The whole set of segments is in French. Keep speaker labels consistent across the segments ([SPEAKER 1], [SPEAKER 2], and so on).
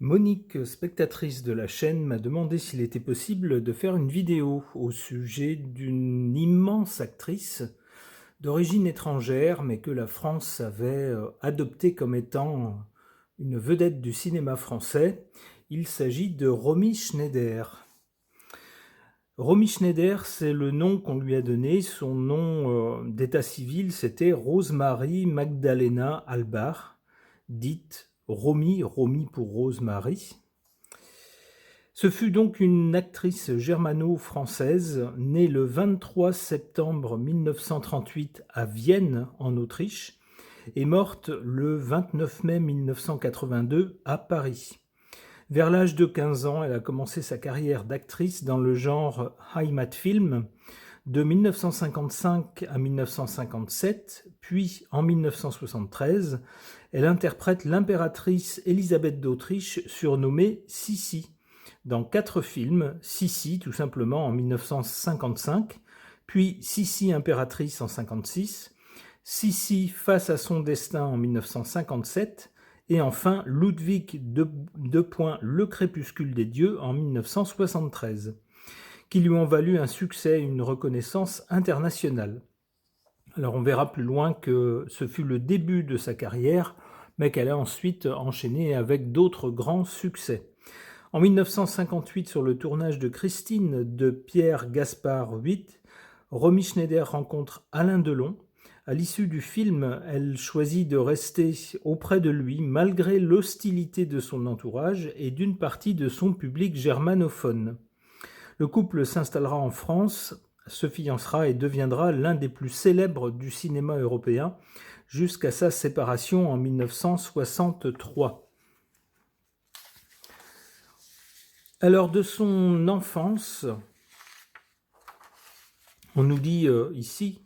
[SPEAKER 1] Monique, spectatrice de la chaîne, m'a demandé s'il était possible de faire une vidéo au sujet d'une immense actrice d'origine étrangère, mais que la France avait adoptée comme étant une vedette du cinéma français. Il s'agit de Romy Schneider. Romy Schneider, c'est le nom qu'on lui a donné. Son nom d'état civil, c'était Rosemarie Magdalena Albach, dite Romy, Romy pour Rosemary. Ce fut donc une actrice germano-française née le 23 septembre 1938 à Vienne, en Autriche, et morte le 29 mai 1982 à Paris. Vers l'âge de 15 ans, elle a commencé sa carrière d'actrice dans le genre Heimatfilm de 1955 à 1957, puis en 1973, elle interprète l'impératrice Élisabeth d'Autriche surnommée Sissi dans 4 films, Sissi tout simplement en 1955, puis Sissi impératrice en 1956, Sissi face à son destin en 1957, et enfin Ludwig II, Le crépuscule des dieux en 1973, qui lui ont valu un succès et une reconnaissance internationale. Alors on verra plus loin que ce fut le début de sa carrière, mais qu'elle a ensuite enchaîné avec d'autres grands succès. En 1958, sur le tournage de Christine de Pierre Gaspard VIII, Romy Schneider rencontre Alain Delon. À l'issue du film, elle choisit de rester auprès de lui malgré l'hostilité de son entourage et d'une partie de son public germanophone. Le couple s'installera en France, se fiancera et deviendra l'un des plus célèbres du cinéma européen jusqu'à sa séparation en 1963. Alors, de son enfance, on nous dit ici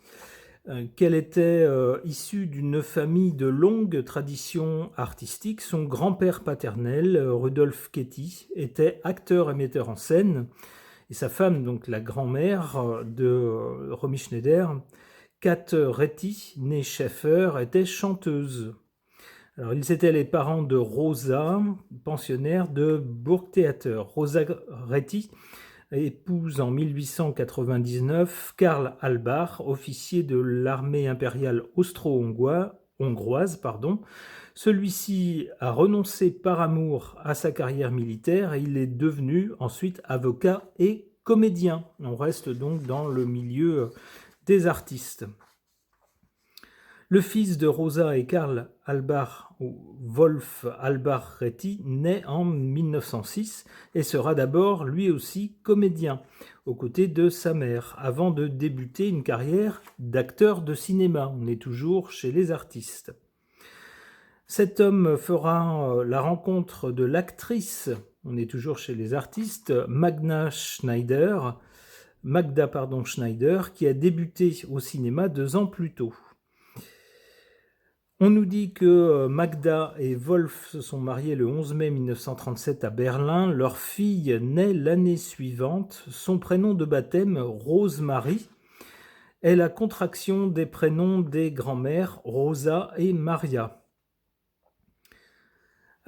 [SPEAKER 1] qu'elle était issue d'une famille de longue tradition artistique. Son grand-père paternel, Rudolf Ketty, était acteur et metteur en scène, et sa femme, donc la grand-mère de Romy Schneider, Kat Retty, née Schaeffer, était chanteuse. Alors, ils étaient les parents de Rosa, pensionnaire de Burgtheater. Rosa Retty épouse en 1899 Karl Albach, officier de l'armée impériale austro-hongroise. Celui-ci a renoncé par amour à sa carrière militaire et il est devenu ensuite avocat et comédien. On reste donc dans le milieu des artistes. Le fils de Rosa et Karl Albach, ou Wolf Albach Retty, naît en 1906 et sera d'abord lui aussi comédien, aux côtés de sa mère, avant de débuter une carrière d'acteur de cinéma. On est toujours chez les artistes. Cet homme fera la rencontre de l'actrice, on est toujours chez les artistes, Magda Schneider, qui a débuté au cinéma 2 ans plus tôt. On nous dit que Magda et Wolf se sont mariés le 11 mai 1937 à Berlin. Leur fille naît l'année suivante. Son prénom de baptême, Rosemary, est la contraction des prénoms des grands-mères Rosa et Maria.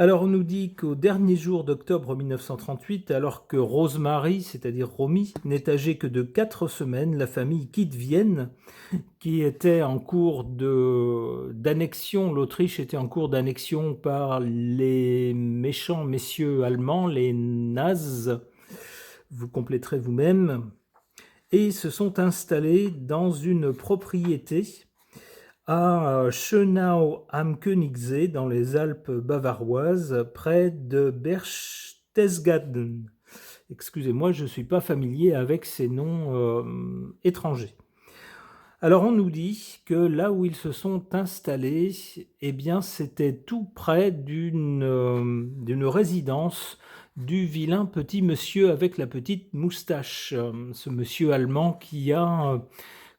[SPEAKER 1] Alors on nous dit qu'au dernier jour d'octobre 1938, alors que Rosemary, c'est-à-dire Romy, n'est âgée que de 4 semaines, la famille quitte Vienne, qui était en cours d'annexion. L'Autriche était en cours d'annexion par les méchants messieurs allemands, les Nazis, vous compléterez vous-même, et se sont installés dans une propriété à Schönau am Königssee, dans les Alpes bavaroises, près de Berchtesgaden. Excusez-moi, je ne suis pas familier avec ces noms étrangers. Alors on nous dit que là où ils se sont installés, eh bien c'était tout près d'une résidence du vilain petit monsieur avec la petite moustache, ce monsieur allemand qui a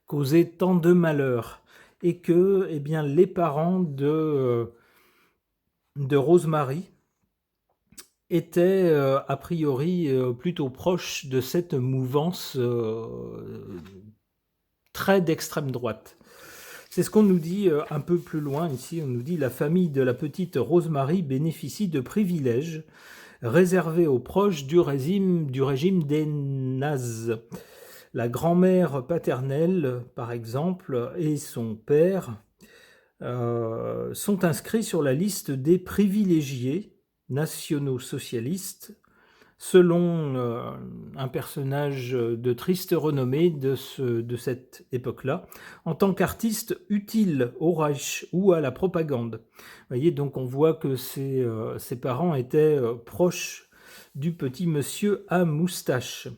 [SPEAKER 1] causé tant de malheur, et que eh bien, les parents de Rosemary étaient a priori plutôt proches de cette mouvance très d'extrême droite. C'est ce qu'on nous dit un peu plus loin ici. On nous dit: la famille de la petite Rosemary bénéficie de privilèges. réservé aux proches du régime des nazes. La grand-mère paternelle, par exemple, et son père sont inscrits sur la liste des privilégiés nationaux-socialistes, selon un personnage de triste renommée de cette époque-là, en tant qu'artiste utile au Reich ou à la propagande. Vous voyez, donc on voit que ses parents étaient proches du petit monsieur à moustache.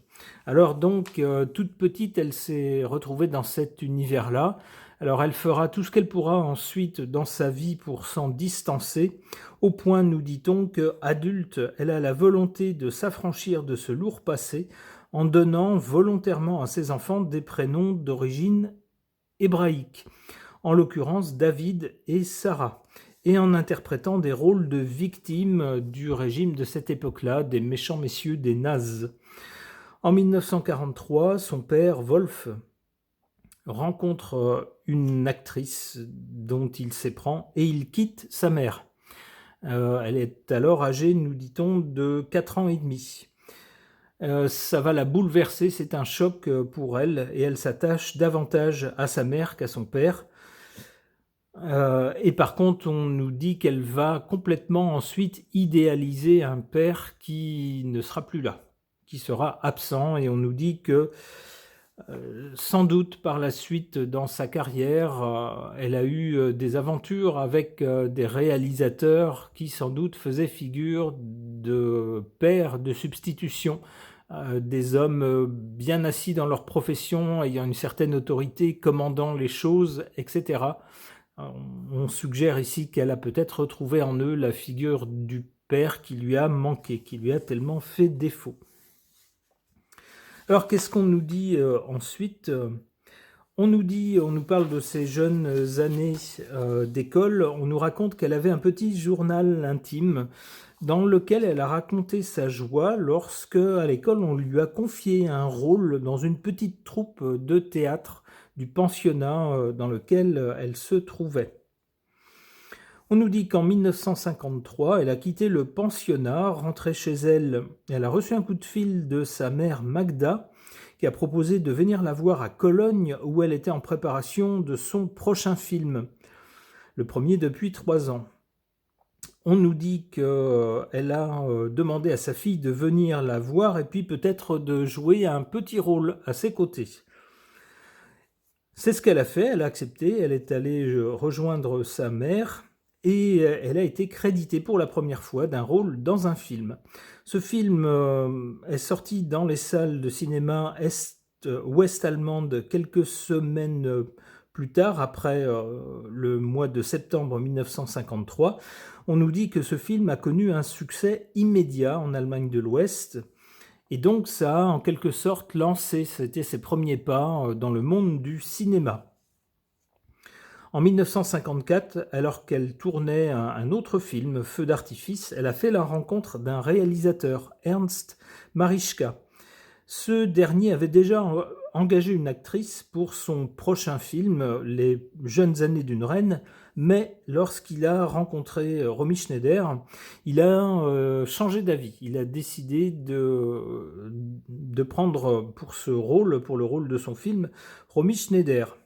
[SPEAKER 1] Alors donc, toute petite, elle s'est retrouvée dans cet univers-là. Alors elle fera tout ce qu'elle pourra ensuite dans sa vie pour s'en distancer, au point, nous dit-on, qu'adulte, elle a la volonté de s'affranchir de ce lourd passé en donnant volontairement à ses enfants des prénoms d'origine hébraïque, en l'occurrence David et Sarah, et en interprétant des rôles de victimes du régime de cette époque-là, des méchants messieurs des nazes. En 1943, son père, Wolf, rencontre une actrice dont il s'éprend et il quitte sa mère. Elle est alors âgée, nous dit-on, de 4 ans et demi. Ça va la bouleverser, c'est un choc pour elle, et elle s'attache davantage à sa mère qu'à son père. Et par contre, on nous dit qu'elle va complètement ensuite idéaliser un père qui ne sera plus là, qui sera absent, et on nous dit que sans doute par la suite dans sa carrière, elle a eu des aventures avec des réalisateurs qui sans doute faisaient figure de pères de substitution, des hommes bien assis dans leur profession, ayant une certaine autorité, commandant les choses, etc. On suggère ici qu'elle a peut-être retrouvé en eux la figure du père qui lui a manqué, qui lui a tellement fait défaut. Alors, qu'est-ce qu'on nous dit ensuite ? On nous parle de ses jeunes années d'école, on nous raconte qu'elle avait un petit journal intime dans lequel elle a raconté sa joie lorsque, à l'école, on lui a confié un rôle dans une petite troupe de théâtre du pensionnat dans lequel elle se trouvait. On nous dit qu'en 1953, elle a quitté le pensionnat, rentrée chez elle. Elle a reçu un coup de fil de sa mère Magda, qui a proposé de venir la voir à Cologne, où elle était en préparation de son prochain film, le premier depuis 3 ans. On nous dit qu'elle a demandé à sa fille de venir la voir et puis peut-être de jouer un petit rôle à ses côtés. C'est ce qu'elle a fait, elle a accepté, elle est allée rejoindre sa mère, et elle a été créditée pour la première fois d'un rôle dans un film. Ce film est sorti dans les salles de cinéma ouest allemandes quelques semaines plus tard, après le mois de septembre 1953. On nous dit que ce film a connu un succès immédiat en Allemagne de l'Ouest, et donc ça a en quelque sorte lancé, c'était ses premiers pas dans le monde du cinéma. En 1954, alors qu'elle tournait un autre film, Feu d'artifice, elle a fait la rencontre d'un réalisateur, Ernst Marischka. Ce dernier avait déjà engagé une actrice pour son prochain film, Les jeunes années d'une reine, mais lorsqu'il a rencontré Romy Schneider, il a changé d'avis. Il a décidé de prendre pour ce rôle, pour le rôle de son film, Romy Schneider.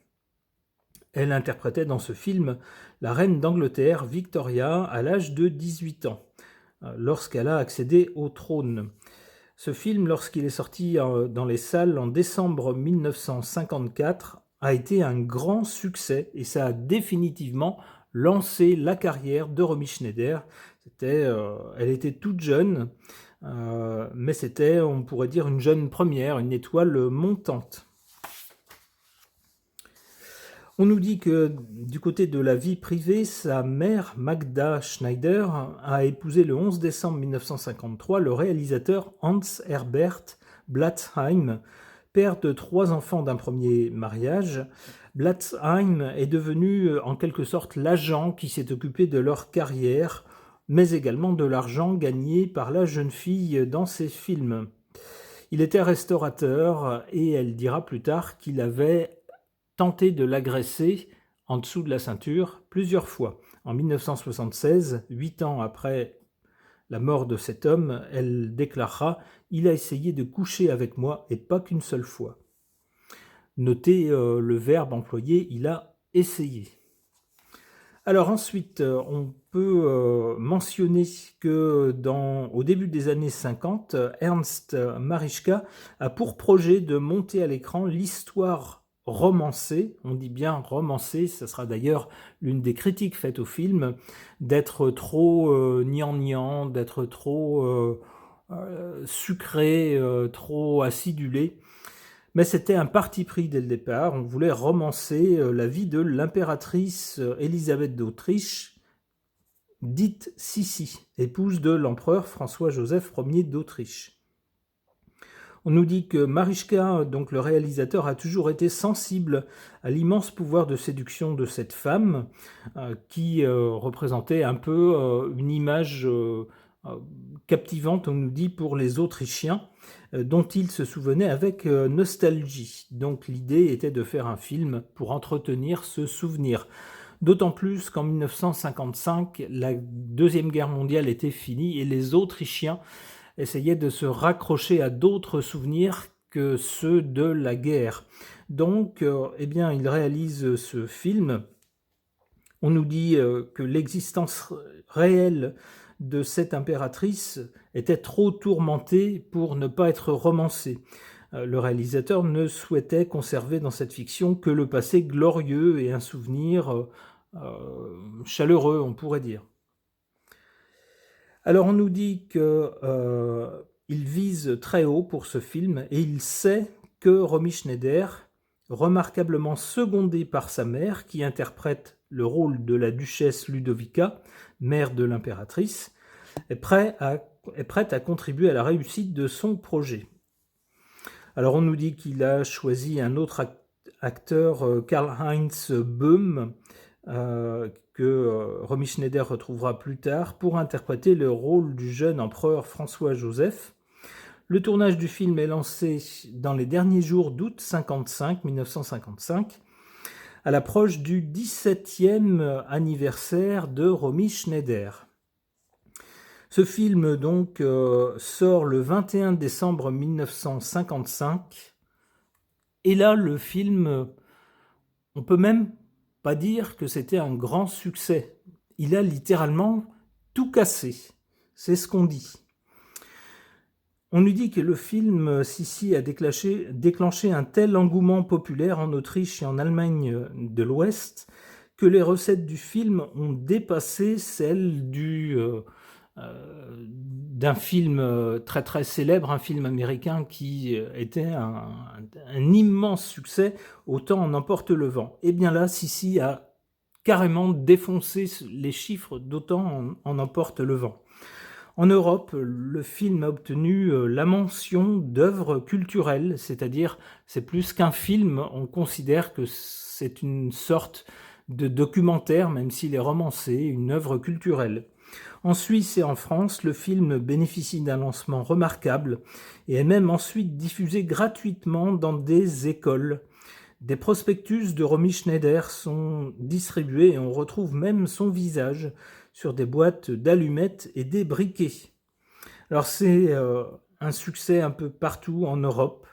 [SPEAKER 1] Elle interprétait dans ce film la reine d'Angleterre, Victoria, à l'âge de 18 ans, lorsqu'elle a accédé au trône. Ce film, lorsqu'il est sorti dans les salles en décembre 1954, a été un grand succès et ça a définitivement lancé la carrière de Romy Schneider. Elle était toute jeune, mais c'était, on pourrait dire, une jeune première, une étoile montante. On nous dit que du côté de la vie privée, sa mère, Magda Schneider, a épousé le 11 décembre 1953 le réalisateur Hans Herbert Blatzheim, père de 3 enfants d'un premier mariage. Blatzheim est devenu en quelque sorte l'agent qui s'est occupé de leur carrière, mais également de l'argent gagné par la jeune fille dans ses films. Il était restaurateur et elle dira plus tard qu'il avait tenté de l'agresser en dessous de la ceinture plusieurs fois. En 1976, 8 ans après la mort de cet homme, elle déclarera « Il a essayé de coucher avec moi et pas qu'une seule fois ». Notez le verbe employé, il a essayé. Alors ensuite, on peut mentionner que au début des années 50, Ernst Marischka a pour projet de monter à l'écran l'histoire romancée, on dit bien romancée, ça sera d'ailleurs l'une des critiques faites au film, d'être trop gnangnan, d'être trop sucré, trop acidulé. Mais c'était un parti pris dès le départ, on voulait romancer la vie de l'impératrice Élisabeth d'Autriche, dite Sissi, épouse de l'empereur François-Joseph Ier d'Autriche. On nous dit que Marischka, donc le réalisateur, a toujours été sensible à l'immense pouvoir de séduction de cette femme qui représentait un peu une image captivante, on nous dit, pour les Autrichiens, dont il se souvenait avec nostalgie. Donc l'idée était de faire un film pour entretenir ce souvenir. D'autant plus qu'en 1955, la Deuxième Guerre mondiale était finie et les Autrichiens essayaient de se raccrocher à d'autres souvenirs que ceux de la guerre. Donc, eh bien, il réalise ce film. On nous dit que l'existence réelle de cette impératrice était trop tourmentée pour ne pas être romancée. Le réalisateur ne souhaitait conserver dans cette fiction que le passé glorieux et un souvenir chaleureux, on pourrait dire. Alors on nous dit qu'il vise très haut pour ce film et il sait que Romy Schneider, remarquablement secondée par sa mère, qui interprète le rôle de la duchesse Ludovica, mère de l'impératrice, est prête à contribuer à la réussite de son projet. Alors on nous dit qu'il a choisi un autre acteur, Karl-Heinz Böhm, que Romy Schneider retrouvera plus tard, pour interpréter le rôle du jeune empereur François-Joseph. Le tournage du film est lancé dans les derniers jours d'août 1955, à l'approche du 17e anniversaire de Romy Schneider. Ce film donc sort le 21 décembre 1955, et là le film, on peut même pas dire que c'était un grand succès. Il a littéralement tout cassé, c'est ce qu'on dit. On nous dit que le film Sissi a déclenché un tel engouement populaire en Autriche et en Allemagne de l'Ouest que les recettes du film ont dépassé celles d'un film très très célèbre, un film américain qui était un immense succès, Autant en emporte le vent. Et bien là, Sissi a carrément défoncé les chiffres d'Autant en emporte le vent. En Europe, le film a obtenu la mention d'œuvre culturelle, c'est-à-dire c'est plus qu'un film, on considère que c'est une sorte de documentaire, même s'il est romancé, une œuvre culturelle. En Suisse et en France, le film bénéficie d'un lancement remarquable et est même ensuite diffusé gratuitement dans des écoles. Des prospectus de Romy Schneider sont distribués et on retrouve même son visage sur des boîtes d'allumettes et des briquets. Alors c'est un succès un peu partout en Europe.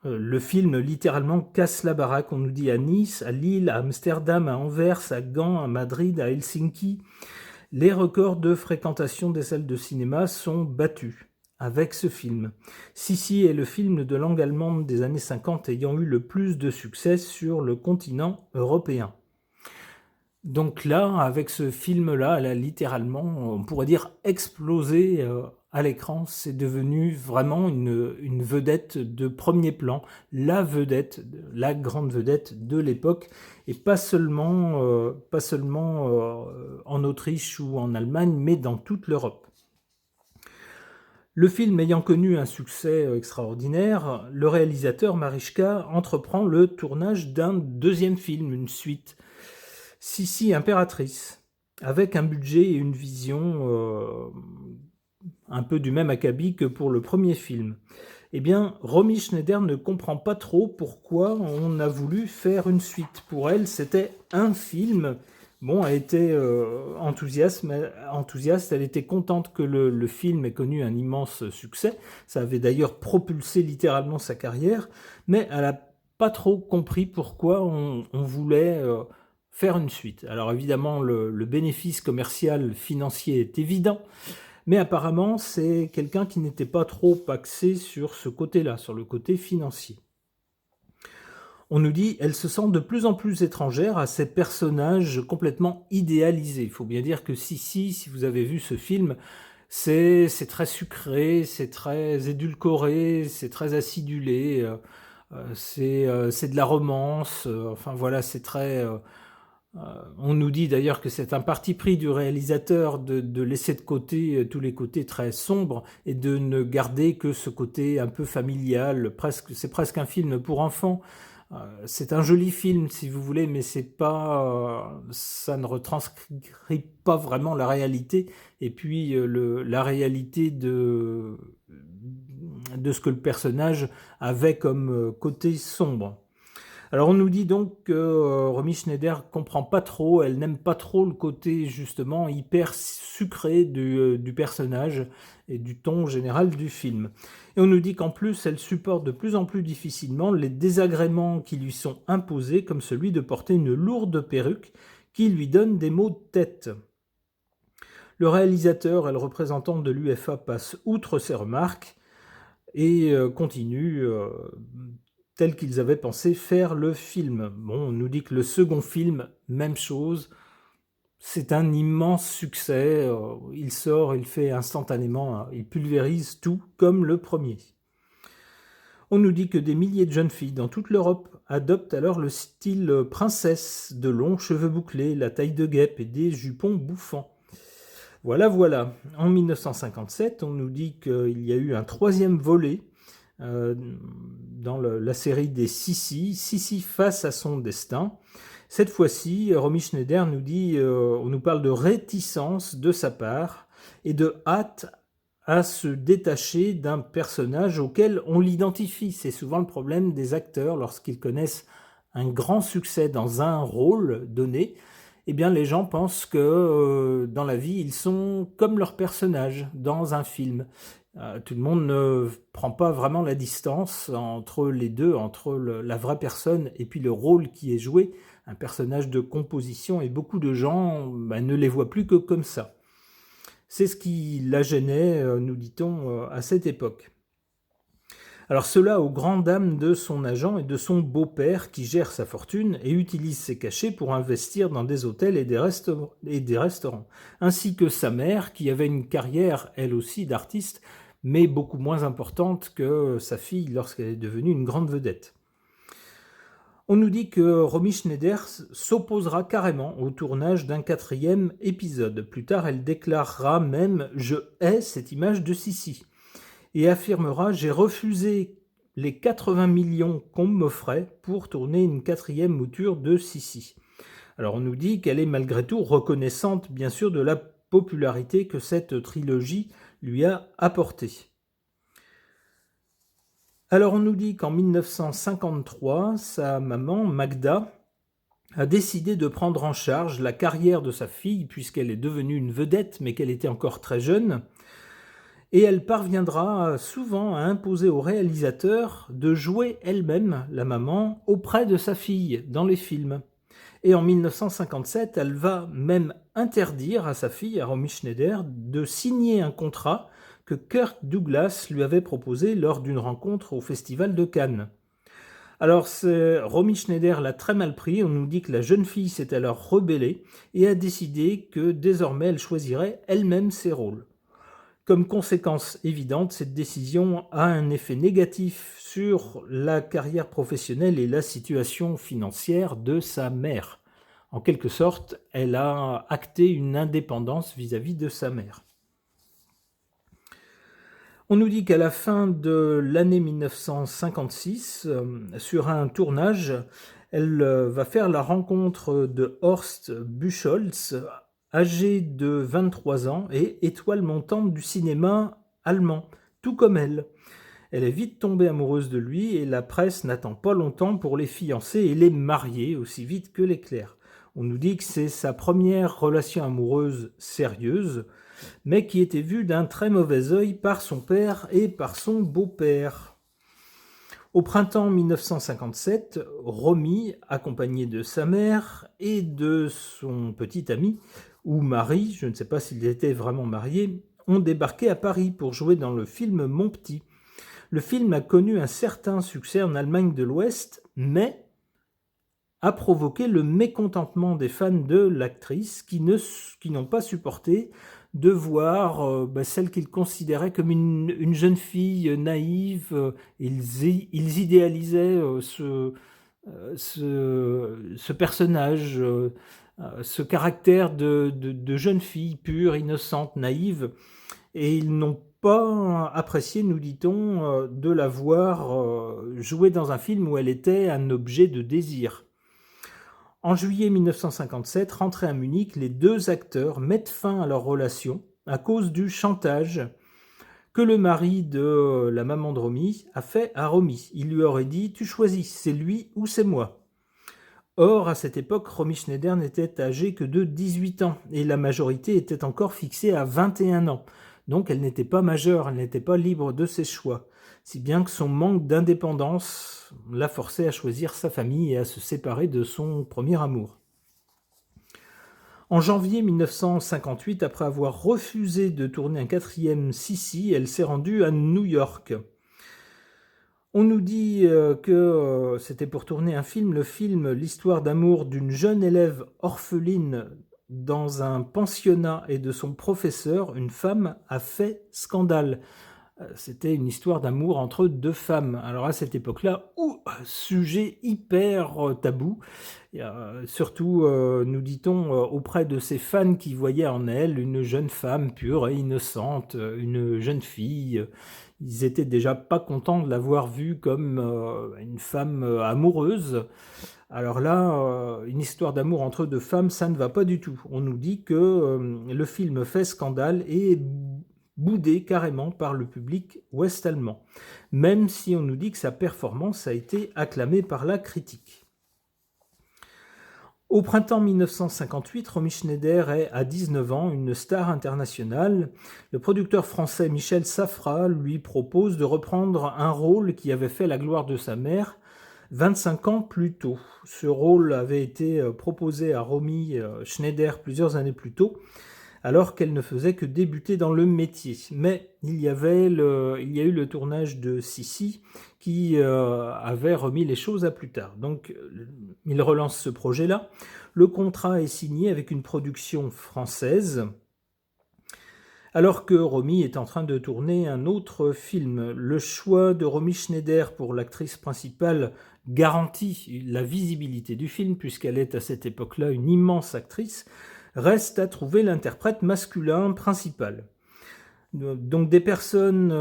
[SPEAKER 1] Le film littéralement casse la baraque, on nous dit à Nice, à Lille, à Amsterdam, à Anvers, à Gand, à Madrid, à Helsinki. Les records de fréquentation des salles de cinéma sont battus avec ce film. Sissi est le film de langue allemande des années 50 ayant eu le plus de succès sur le continent européen. Donc là, avec ce film-là, elle a littéralement, on pourrait dire, explosé à l'écran. C'est devenu vraiment une vedette de premier plan, la vedette, la grande vedette de l'époque, et pas seulement en Autriche ou en Allemagne, mais dans toute l'Europe. Le film ayant connu un succès extraordinaire, le réalisateur Marischka entreprend le tournage d'un deuxième film, une suite, Sissi impératrice, avec un budget et une vision un peu du même acabit que pour le premier film. Eh bien, Romy Schneider ne comprend pas trop pourquoi on a voulu faire une suite. Pour elle, c'était un film bon, elle était enthousiaste, elle était contente que le film ait connu un immense succès. Ça avait d'ailleurs propulsé littéralement sa carrière, mais elle n'a pas trop compris pourquoi on voulait faire une suite. Alors évidemment, le bénéfice commercial financier est évident, mais apparemment, c'est quelqu'un qui n'était pas trop axé sur ce côté-là, sur le côté financier. On nous dit, elle se sent de plus en plus étrangère à ces personnages complètement idéalisés. Il faut bien dire que si vous avez vu ce film, c'est très sucré, c'est très édulcoré, c'est très acidulé, c'est de la romance, enfin voilà, c'est très... on nous dit d'ailleurs que c'est un parti pris du réalisateur de laisser de côté tous les côtés très sombres et de ne garder que ce côté un peu familial, c'est presque un film pour enfants. C'est un joli film si vous voulez, mais c'est pas, ça ne retranscrit pas vraiment la réalité. Et puis la réalité de ce que le personnage avait comme côté sombre. Alors on nous dit donc que Romy Schneider comprend pas trop, elle n'aime pas trop le côté justement hyper sucré du personnage et du ton général du film. Et on nous dit qu'en plus elle supporte de plus en plus difficilement les désagréments qui lui sont imposés, comme celui de porter une lourde perruque qui lui donne des maux de tête. Le réalisateur et le représentant de l'UFA passent outre ces remarques et continuent tel qu'ils avaient pensé faire le film. Bon, on nous dit que le second film, même chose, c'est un immense succès. Il sort, il fait instantanément, il pulvérise tout comme le premier. On nous dit que des milliers de jeunes filles dans toute l'Europe adoptent alors le style princesse, de longs cheveux bouclés, la taille de guêpe et des jupons bouffants. Voilà, voilà. En 1957, on nous dit qu'il y a eu un troisième volet dans la série des Sissi face à son destin. Cette fois-ci, Romy Schneider nous dit, on nous parle de réticence de sa part et de hâte à se détacher d'un personnage auquel on l'identifie. C'est souvent le problème des acteurs lorsqu'ils connaissent un grand succès dans un rôle donné. Eh bien, les gens pensent que dans la vie, ils sont comme leur personnage dans un film. Tout le monde ne prend pas vraiment la distance entre les deux, entre la vraie personne et puis le rôle qui est joué, un personnage de composition, et beaucoup de gens ne les voient plus que comme ça. C'est ce qui la gênait, nous dit-on, à cette époque. Alors cela aux grandes dames de son agent et de son beau-père qui gère sa fortune et utilise ses cachets pour investir dans des hôtels et des restaurants, ainsi que sa mère qui avait une carrière, elle aussi, d'artiste, mais beaucoup moins importante que sa fille lorsqu'elle est devenue une grande vedette. On nous dit que Romy Schneider s'opposera carrément au tournage d'un 4e épisode. Plus tard, elle déclarera même « Je hais cette image de Sissi » et affirmera « J'ai refusé les 80 millions qu'on m'offrait pour tourner une 4e mouture de Sissi ». Alors on nous dit qu'elle est malgré tout reconnaissante bien sûr de la popularité que cette trilogie lui a apportée. Alors on nous dit qu'en 1953, sa maman, Magda, a décidé de prendre en charge la carrière de sa fille puisqu'elle est devenue une vedette mais qu'elle était encore très jeune. Et elle parviendra souvent à imposer au réalisateur de jouer elle-même, la maman, auprès de sa fille dans les films. Et en 1957, elle va même interdire à sa fille, à Romy Schneider, de signer un contrat que Kirk Douglas lui avait proposé lors d'une rencontre au Festival de Cannes. Alors Romy Schneider l'a très mal pris, on nous dit que la jeune fille s'est alors rebellée et a décidé que désormais elle choisirait elle-même ses rôles. Comme conséquence évidente, cette décision a un effet négatif sur la carrière professionnelle et la situation financière de sa mère. En quelque sorte, elle a acté une indépendance vis-à-vis de sa mère. On nous dit qu'à la fin de l'année 1956, sur un tournage, elle va faire la rencontre de Horst Buchholz, âgé de 23 ans et étoile montante du cinéma allemand, tout comme elle. Elle est vite tombée amoureuse de lui et la presse n'attend pas longtemps pour les fiancer et les marier aussi vite que l'éclair. On nous dit que c'est sa première relation amoureuse sérieuse, mais qui était vue d'un très mauvais œil par son père et par son beau-père. Au printemps 1957, Romy, accompagné de sa mère et de son petit ami, ou mari, je ne sais pas s'ils étaient vraiment mariés, ont débarqué à Paris pour jouer dans le film Mon Petit. Le film a connu un certain succès en Allemagne de l'Ouest, mais a provoqué le mécontentement des fans de l'actrice qui n'ont pas supporté de voir celle qu'ils considéraient comme une jeune fille naïve. Ils idéalisaient ce personnage, ce caractère de jeune fille pure, innocente, naïve, et ils n'ont pas apprécié, nous dit-on, de la voir jouer dans un film où elle était un objet de désir. En juillet 1957, rentrés à Munich, les deux acteurs mettent fin à leur relation à cause du chantage que le mari de la maman de Romy a fait à Romy. Il lui aurait dit « Tu choisis, c'est lui ou c'est moi ». Or, à cette époque, Romy Schneider n'était âgée que de 18 ans et la majorité était encore fixée à 21 ans. Donc elle n'était pas majeure, elle n'était pas libre de ses choix. Si bien que son manque d'indépendance l'a forcée à choisir sa famille et à se séparer de son premier amour. En janvier 1958, après avoir refusé de tourner un quatrième Sissi, elle s'est rendue à New York. On nous dit que c'était pour tourner un film, le film L'histoire d'amour d'une jeune élève orpheline dans un pensionnat et de son professeur, une femme a fait scandale. C'était une histoire d'amour entre deux femmes. Alors à cette époque-là, sujet hyper tabou, surtout, nous dit-on, auprès de ces fans qui voyaient en elle une jeune femme pure et innocente, une jeune fille. Ils étaient déjà pas contents de l'avoir vue comme une femme amoureuse. Alors là, une histoire d'amour entre deux femmes, ça ne va pas du tout. On nous dit que le film fait scandale et est boudé carrément par le public ouest-allemand, même si on nous dit que sa performance a été acclamée par la critique. Au printemps 1958, Romy Schneider est, à 19 ans, une star internationale. Le producteur français Michel Safra lui propose de reprendre un rôle qui avait fait la gloire de sa mère 25 ans plus tôt. Ce rôle avait été proposé à Romy Schneider plusieurs années plus tôt, alors qu'elle ne faisait que débuter dans le métier. Mais il y a eu le tournage de Sissi qui avait remis les choses à plus tard. Donc il relance ce projet-là. Le contrat est signé avec une production française, alors que Romy est en train de tourner un autre film. Le choix de Romy Schneider pour l'actrice principale garantit la visibilité du film, puisqu'elle est à cette époque-là une immense actrice. Reste à trouver l'interprète masculin principal. Donc des personnes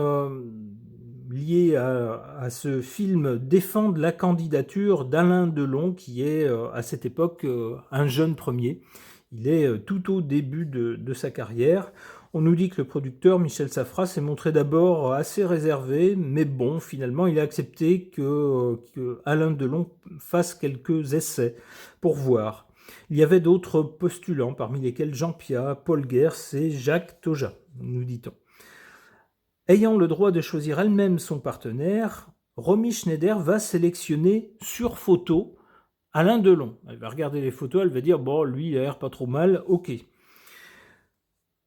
[SPEAKER 1] liées à ce film défendent la candidature d'Alain Delon, qui est à cette époque un jeune premier. Il est tout au début de sa carrière. On nous dit que le producteur Michel Safra s'est montré d'abord assez réservé, mais bon, finalement, il a accepté que Alain Delon fasse quelques essais pour voir. Il y avait d'autres postulants, parmi lesquels Jean Piat, Paul Gers et Jacques Toja, nous dit-on. Ayant le droit de choisir elle-même son partenaire, Romy Schneider va sélectionner sur photo Alain Delon. Elle va regarder les photos, elle va dire « bon, lui, il a l'air pas trop mal, ok ».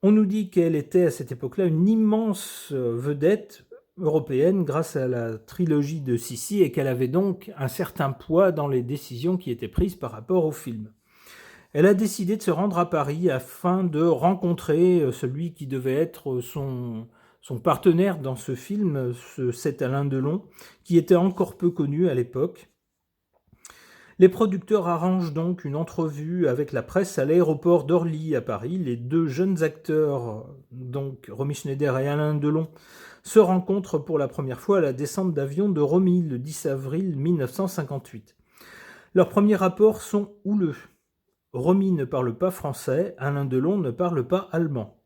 [SPEAKER 1] On nous dit qu'elle était à cette époque-là une immense vedette européenne grâce à la trilogie de Sissi et qu'elle avait donc un certain poids dans les décisions qui étaient prises par rapport au film. Elle a décidé de se rendre à Paris afin de rencontrer celui qui devait être son partenaire dans ce film, cet Alain Delon, qui était encore peu connu à l'époque. Les producteurs arrangent donc une entrevue avec la presse à l'aéroport d'Orly à Paris. Les deux jeunes acteurs, donc Romy Schneider et Alain Delon, se rencontrent pour la première fois à la descente d'avion de Romy le 10 avril 1958. Leurs premiers rapports sont houleux. Romy ne parle pas français, Alain Delon ne parle pas allemand.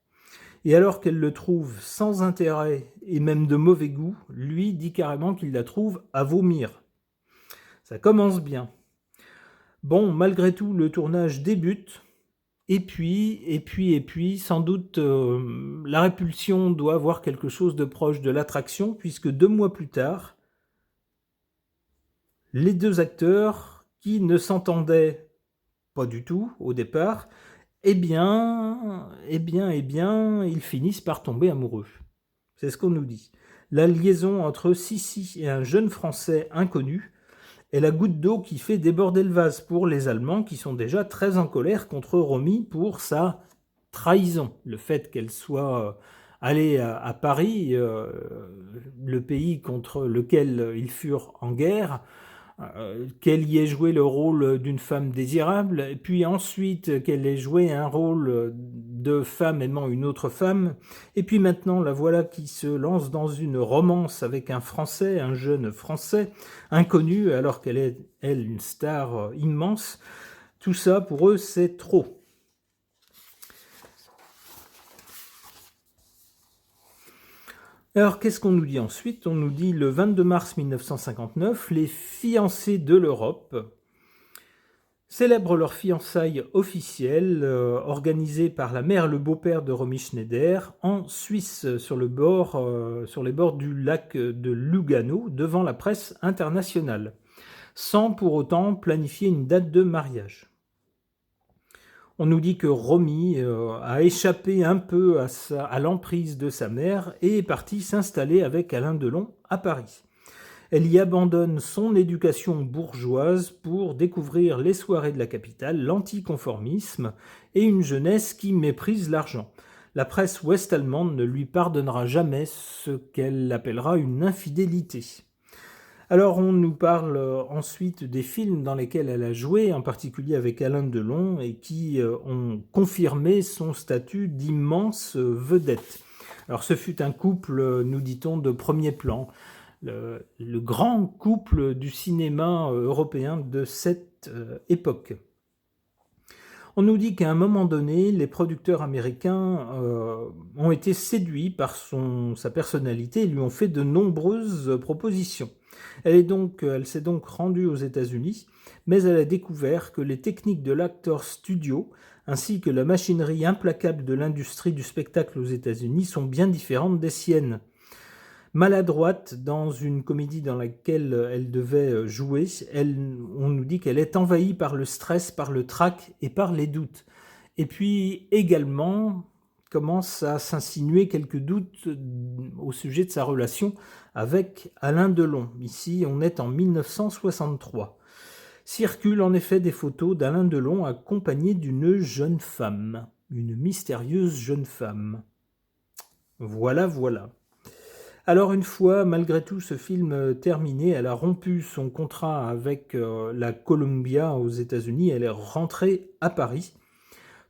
[SPEAKER 1] Et alors qu'elle le trouve sans intérêt et même de mauvais goût, lui dit carrément qu'il la trouve à vomir. Ça commence bien. Bon, malgré tout, le tournage débute, et puis, sans doute, la répulsion doit avoir quelque chose de proche de l'attraction, puisque 2 mois plus tard, les 2 acteurs qui ne s'entendaient pas du tout au départ, ils finissent par tomber amoureux. C'est ce qu'on nous dit. La liaison entre Sissi et un jeune Français inconnu est la goutte d'eau qui fait déborder le vase pour les Allemands qui sont déjà très en colère contre Romy pour sa trahison. Le fait qu'elle soit allée à Paris, le pays contre lequel ils furent en guerre, qu'elle y ait joué le rôle d'une femme désirable, et puis ensuite qu'elle ait joué un rôle de femme aimant une autre femme, et puis maintenant la voilà qui se lance dans une romance avec un Français, un jeune Français, inconnu, alors qu'elle est, elle, une star immense. Tout ça, pour eux, c'est trop. Alors, qu'est-ce qu'on nous dit ensuite? On nous dit le 22 mars 1959, les fiancés de l'Europe célèbrent leur fiançailles officielles organisées par la mère et le beau-père de Romy Schneider en Suisse, sur les bords du lac de Lugano, devant la presse internationale, sans pour autant planifier une date de mariage. On nous dit que Romy a échappé un peu à l'emprise de sa mère et est partie s'installer avec Alain Delon à Paris. Elle y abandonne son éducation bourgeoise pour découvrir les soirées de la capitale, l'anticonformisme et une jeunesse qui méprise l'argent. La presse ouest-allemande ne lui pardonnera jamais ce qu'elle appellera une infidélité. Alors on nous parle ensuite des films dans lesquels elle a joué, en particulier avec Alain Delon, et qui ont confirmé son statut d'immense vedette. Alors ce fut un couple, nous dit-on, de premier plan, le grand couple du cinéma européen de cette époque. On nous dit qu'à un moment donné, les producteurs américains ont été séduits par sa personnalité et lui ont fait de nombreuses propositions. Elle s'est donc rendue aux États-Unis, mais elle a découvert que les techniques de l'Actors Studio, ainsi que la machinerie implacable de l'industrie du spectacle aux États-Unis, sont bien différentes des siennes. Maladroite dans une comédie dans laquelle elle devait jouer, on nous dit qu'elle est envahie par le stress, par le trac et par les doutes. Et puis également commence à s'insinuer quelques doutes au sujet de sa relation avec Alain Delon. Ici, on est en 1963. Circulent en effet des photos d'Alain Delon accompagné d'une jeune femme, une mystérieuse jeune femme. Voilà. Alors une fois, malgré tout, ce film terminé, elle a rompu son contrat avec la Columbia aux États-Unis, elle est rentrée à Paris.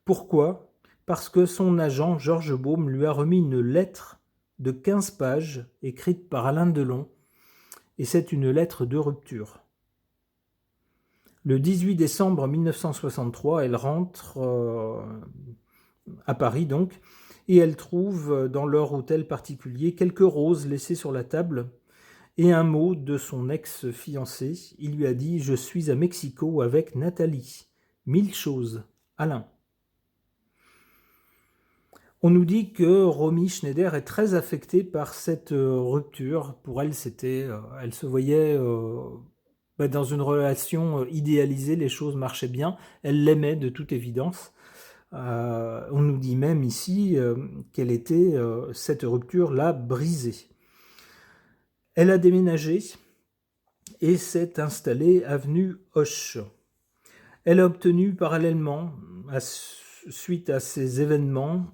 [SPEAKER 1] Pourquoi ? Parce que son agent, Georges Baume, lui a remis une lettre de 15 pages écrite par Alain Delon, et c'est une lettre de rupture. Le 18 décembre 1963, elle rentre à Paris donc, et elle trouve dans leur hôtel particulier quelques roses laissées sur la table et un mot de son ex-fiancé. Il lui a dit « Je suis à Mexico avec Nathalie. 1000 choses. Alain ». On nous dit que Romy Schneider est très affectée par cette rupture. Pour elle, elle se voyait dans une relation idéalisée, les choses marchaient bien. Elle l'aimait de toute évidence. On nous dit même ici qu'elle était, cette rupture l'a brisée. Elle a déménagé et s'est installée avenue Hoche. Elle a obtenu parallèlement, suite à ces événements,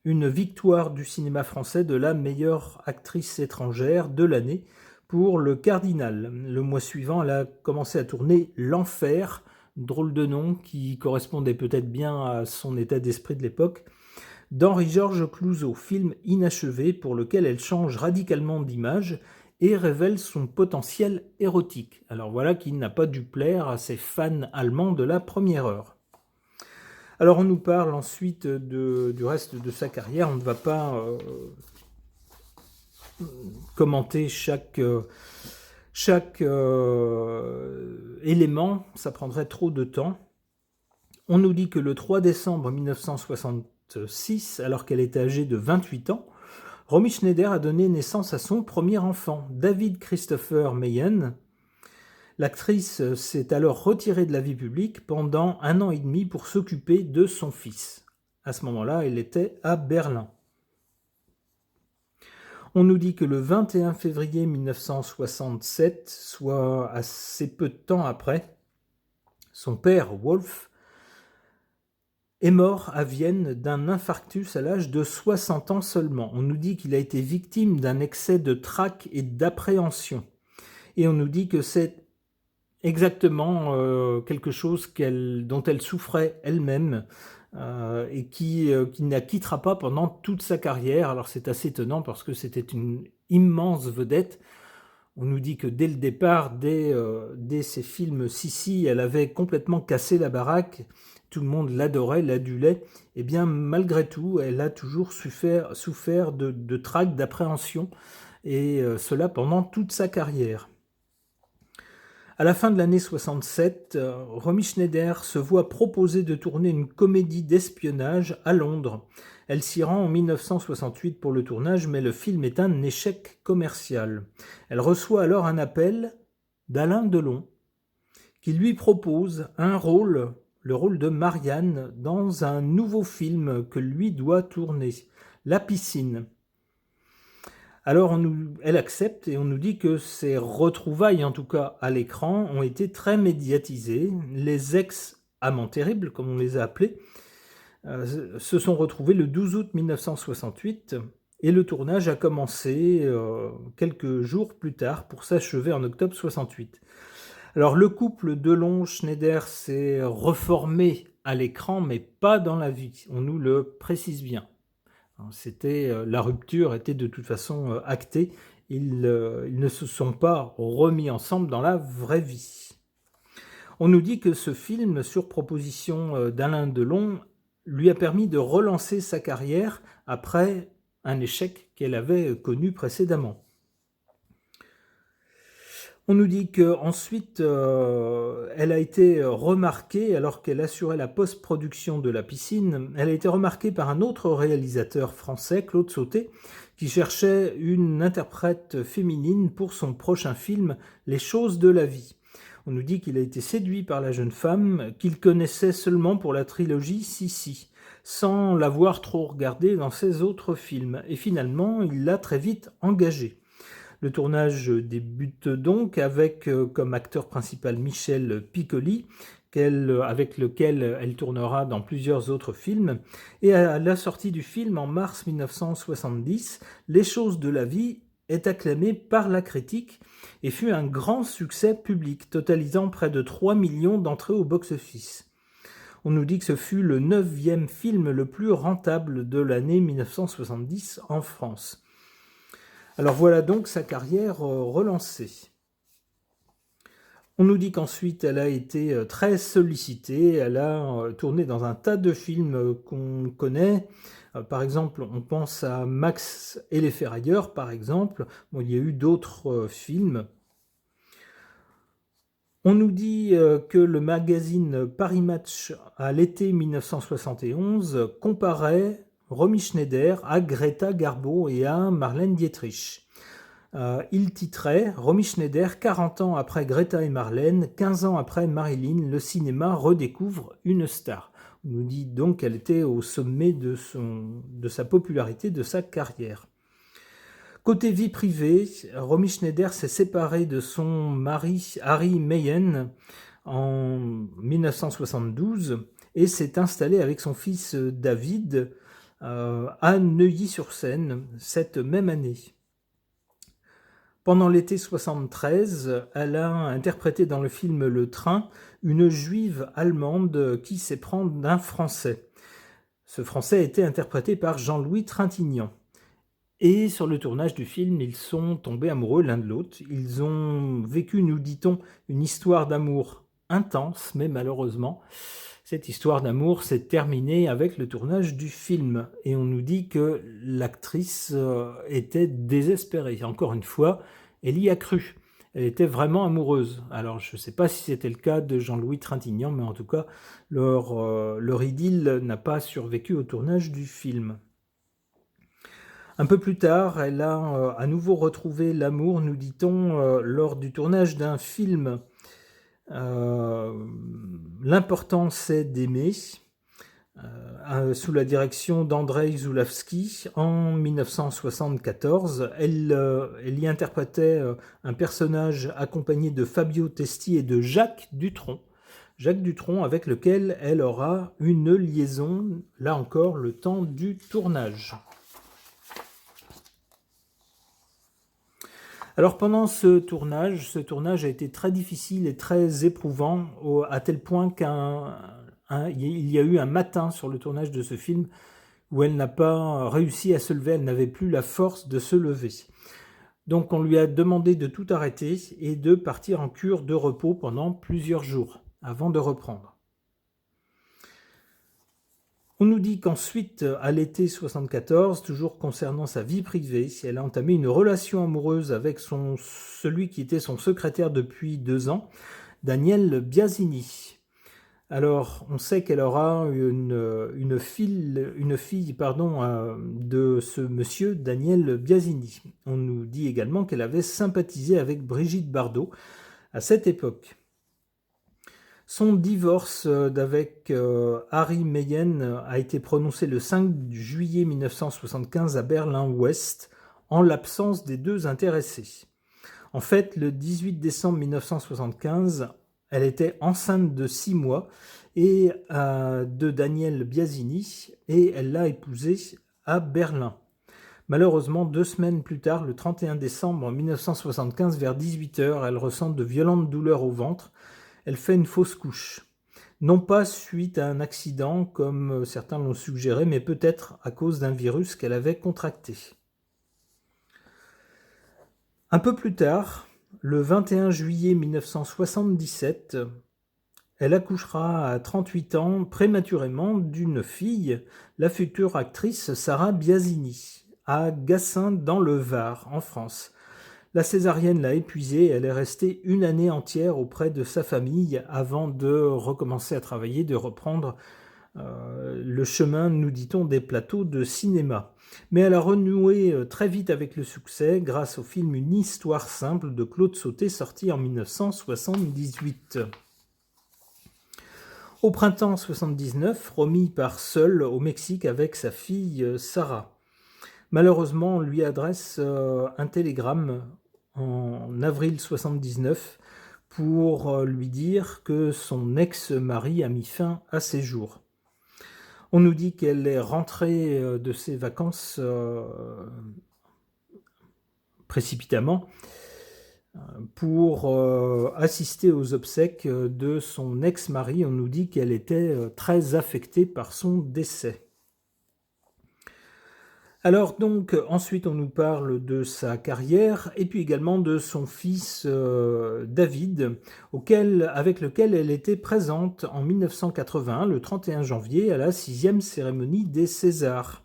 [SPEAKER 1] une victoire du cinéma français de la meilleure actrice étrangère de l'année pour Le Cardinal. Le mois suivant, elle a commencé à tourner L'Enfer, drôle de nom qui correspondait peut-être bien à son état d'esprit de l'époque, d'Henri-Georges Clouzot, film inachevé pour lequel elle change radicalement d'image et révèle son potentiel érotique. Alors voilà qui n'a pas dû plaire à ses fans allemands de la première heure. Alors on nous parle ensuite du reste de sa carrière. On ne va pas commenter chaque Chaque élément, ça prendrait trop de temps. On nous dit que le 3 décembre 1966, alors qu'elle était âgée de 28 ans, Romy Schneider a donné naissance à son premier enfant, David Christopher Meyen. L'actrice s'est alors retirée de la vie publique pendant 1 an et demi pour s'occuper de son fils. À ce moment-là, elle était à Berlin. On nous dit que le 21 février 1967, soit assez peu de temps après, son père, Wolf, est mort à Vienne d'un infarctus à l'âge de 60 ans seulement. On nous dit qu'il a été victime d'un excès de trac et d'appréhension. Et on nous dit que c'est exactement quelque chose dont elle souffrait elle-même et qui ne la quittera pas pendant toute sa carrière. Alors c'est assez étonnant parce que c'était une immense vedette. On nous dit que dès le départ, dès ses films Sissi, elle avait complètement cassé la baraque. Tout le monde l'adorait, l'adulait. Et bien malgré tout, elle a toujours souffert de trac, d'appréhension, et cela pendant toute sa carrière. À la fin de l'année 67, Romy Schneider se voit proposer de tourner une comédie d'espionnage à Londres. Elle s'y rend en 1968 pour le tournage, mais le film est un échec commercial. Elle reçoit alors un appel d'Alain Delon, qui lui propose le rôle de Marianne, dans un nouveau film que lui doit tourner, La Piscine. Alors elle accepte et on nous dit que ses retrouvailles, en tout cas à l'écran, ont été très médiatisées. Les ex-amants terribles, comme on les a appelés, se sont retrouvés le 12 août 1968 et le tournage a commencé quelques jours plus tard pour s'achever en octobre 68. Alors le couple Delon-Schneider s'est reformé à l'écran, mais pas dans la vie, on nous le précise bien. La rupture était de toute façon actée, ils ne se sont pas remis ensemble dans la vraie vie. On nous dit que ce film, sur proposition d'Alain Delon, lui a permis de relancer sa carrière après un échec qu'elle avait connu précédemment. On nous dit qu'ensuite, elle a été remarquée, alors qu'elle assurait la post-production de La Piscine, elle a été remarquée par un autre réalisateur français, Claude Sautet, qui cherchait une interprète féminine pour son prochain film, Les choses de la vie. On nous dit qu'il a été séduit par la jeune femme, qu'il connaissait seulement pour la trilogie Sissi, sans l'avoir trop regardée dans ses autres films, et finalement, il l'a très vite engagée. Le tournage débute donc avec comme acteur principal Michel Piccoli, avec lequel elle tournera dans plusieurs autres films. Et à la sortie du film, en mars 1970, Les choses de la vie est acclamé par la critique et fut un grand succès public, totalisant près de 3 millions d'entrées au box-office. On nous dit que ce fut le 9e film le plus rentable de l'année 1970 en France. Alors voilà donc sa carrière relancée. On nous dit qu'ensuite elle a été très sollicitée, elle a tourné dans un tas de films qu'on connaît. Par exemple, on pense à Max et les Ferrailleurs, par exemple. Bon, il y a eu d'autres films. On nous dit que le magazine Paris Match, à l'été 1971, comparait Romy Schneider à Greta Garbo et à Marlène Dietrich. Il titrait « Romy Schneider, 40 ans après Greta et Marlène, 15 ans après Marilyn, le cinéma redécouvre une star ». On nous dit donc qu'elle était au sommet de sa popularité, de sa carrière. Côté vie privée, Romy Schneider s'est séparée de son mari Harry Meyen en 1972 et s'est installée avec son fils David à Neuilly-sur-Seine cette même année. Pendant l'été 73, elle a interprété dans le film Le Train une juive allemande qui s'éprend d'un Français. Ce Français a été interprété par Jean-Louis Trintignant. Et sur le tournage du film, ils sont tombés amoureux l'un de l'autre. Ils ont vécu, nous dit-on, une histoire d'amour intense, mais malheureusement, cette histoire d'amour s'est terminée avec le tournage du film. Et on nous dit que l'actrice était désespérée. Encore une fois, elle y a cru. elle était vraiment amoureuse. Alors je ne sais pas si c'était le cas de Jean-Louis Trintignant, mais en tout cas, leur idylle n'a pas survécu au tournage du film. Un peu plus tard, elle a à nouveau retrouvé l'amour, nous dit-on, lors du tournage d'un film. L'important, c'est d'aimer, sous la direction d'Andrzej Zulawski en 1974. Elle y interprétait un personnage accompagné de Fabio Testi et de Jacques Dutronc. Jacques Dutronc avec lequel elle aura une liaison, là encore, le temps du tournage. Alors pendant ce tournage a été très difficile et très éprouvant, à tel point il y a eu un matin sur le tournage de ce film où elle n'a pas réussi à se lever, elle n'avait plus la force de se lever. Donc on lui a demandé de tout arrêter et de partir en cure de repos pendant plusieurs jours avant de reprendre. On nous dit qu'ensuite, à l'été 1974, toujours concernant sa vie privée, elle a entamé une relation amoureuse avec celui qui était son secrétaire depuis 2 ans, Daniel Biasini. Alors, on sait qu'elle aura une fille de ce monsieur Daniel Biasini. On nous dit également qu'elle avait sympathisé avec Brigitte Bardot à cette époque. Son divorce d'avec Harry Meyen a été prononcé le 5 juillet 1975 à Berlin-Ouest, en l'absence des deux intéressés. En fait, le 18 décembre 1975, elle était enceinte de 6 mois et de Daniel Biasini, et elle l'a épousé à Berlin. Malheureusement, 2 semaines plus tard, le 31 décembre 1975, vers 18h, elle ressent de violentes douleurs au ventre. Elle fait une fausse couche. Non pas suite à un accident, comme certains l'ont suggéré, mais peut-être à cause d'un virus qu'elle avait contracté. Un peu plus tard, le 21 juillet 1977, elle accouchera à 38 ans prématurément d'une fille, la future actrice Sarah Biasini, à Gassin dans le Var, en France. La césarienne l'a épuisée, elle est restée 1 année entière auprès de sa famille avant de recommencer à travailler, de reprendre le chemin, nous dit-on, des plateaux de cinéma. Mais elle a renoué très vite avec le succès grâce au film Une histoire simple de Claude Sautet, sorti en 1978. Au printemps 1979, Romy part seule au Mexique avec sa fille Sarah. Malheureusement, on lui adresse un télégramme en avril 1979 pour lui dire que son ex-mari a mis fin à ses jours. On nous dit qu'elle est rentrée de ses vacances précipitamment pour assister aux obsèques de son ex-mari. On nous dit qu'elle était très affectée par son décès. Alors donc, ensuite on nous parle de sa carrière et puis également de son fils David, avec lequel elle était présente en 1981, le 31 janvier, à la 6e cérémonie des Césars.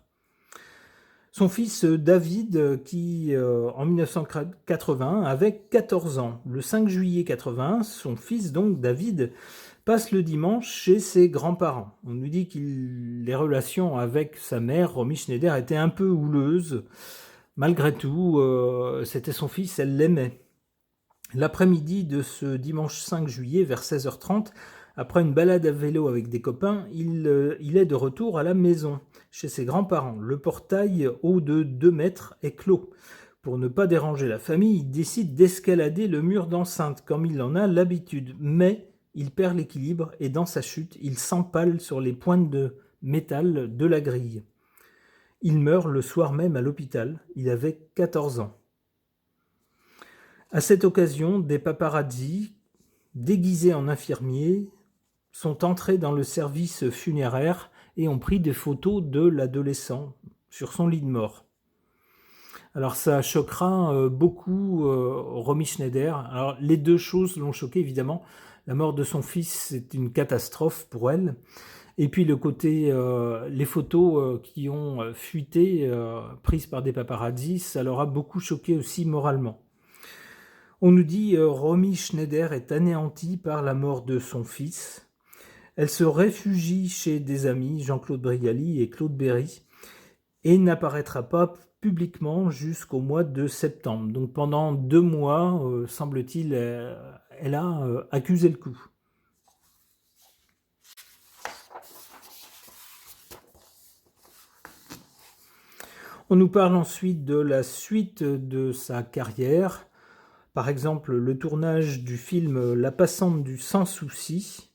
[SPEAKER 1] Son fils David, qui en 1981 avait 14 ans. Le 5 juillet 1981, son fils donc David passe le dimanche chez ses grands-parents. On nous dit que les relations avec sa mère, Romy Schneider, étaient un peu houleuses. Malgré tout, c'était son fils, elle l'aimait. L'après-midi de ce dimanche 5 juillet, vers 16h30, après une balade à vélo avec des copains, il est de retour à la maison, chez ses grands-parents. Le portail haut de 2 mètres est clos. Pour ne pas déranger la famille, il décide d'escalader le mur d'enceinte, comme il en a l'habitude. Mais il perd l'équilibre et dans sa chute, il s'empale sur les pointes de métal de la grille. Il meurt le soir même à l'hôpital. Il avait 14 ans. À cette occasion, des paparazzis, déguisés en infirmiers, sont entrés dans le service funéraire et ont pris des photos de l'adolescent sur son lit de mort. Alors ça choquera beaucoup Romy Schneider. Alors les deux choses l'ont choqué évidemment. La mort de son fils, c'est une catastrophe pour elle. Et puis le côté, les photos qui ont fuité, prises par des paparazzis, ça leur a beaucoup choqué aussi moralement. On nous dit Romy Schneider est anéantie par la mort de son fils. Elle se réfugie chez des amis, Jean-Claude Brialy et Claude Berry, et n'apparaîtra pas publiquement jusqu'au mois de septembre. Donc pendant 2 mois, semble-t-il, elle a accusé le coup. On nous parle ensuite de la suite de sa carrière. Par exemple, le tournage du film La Passante du Sans Souci,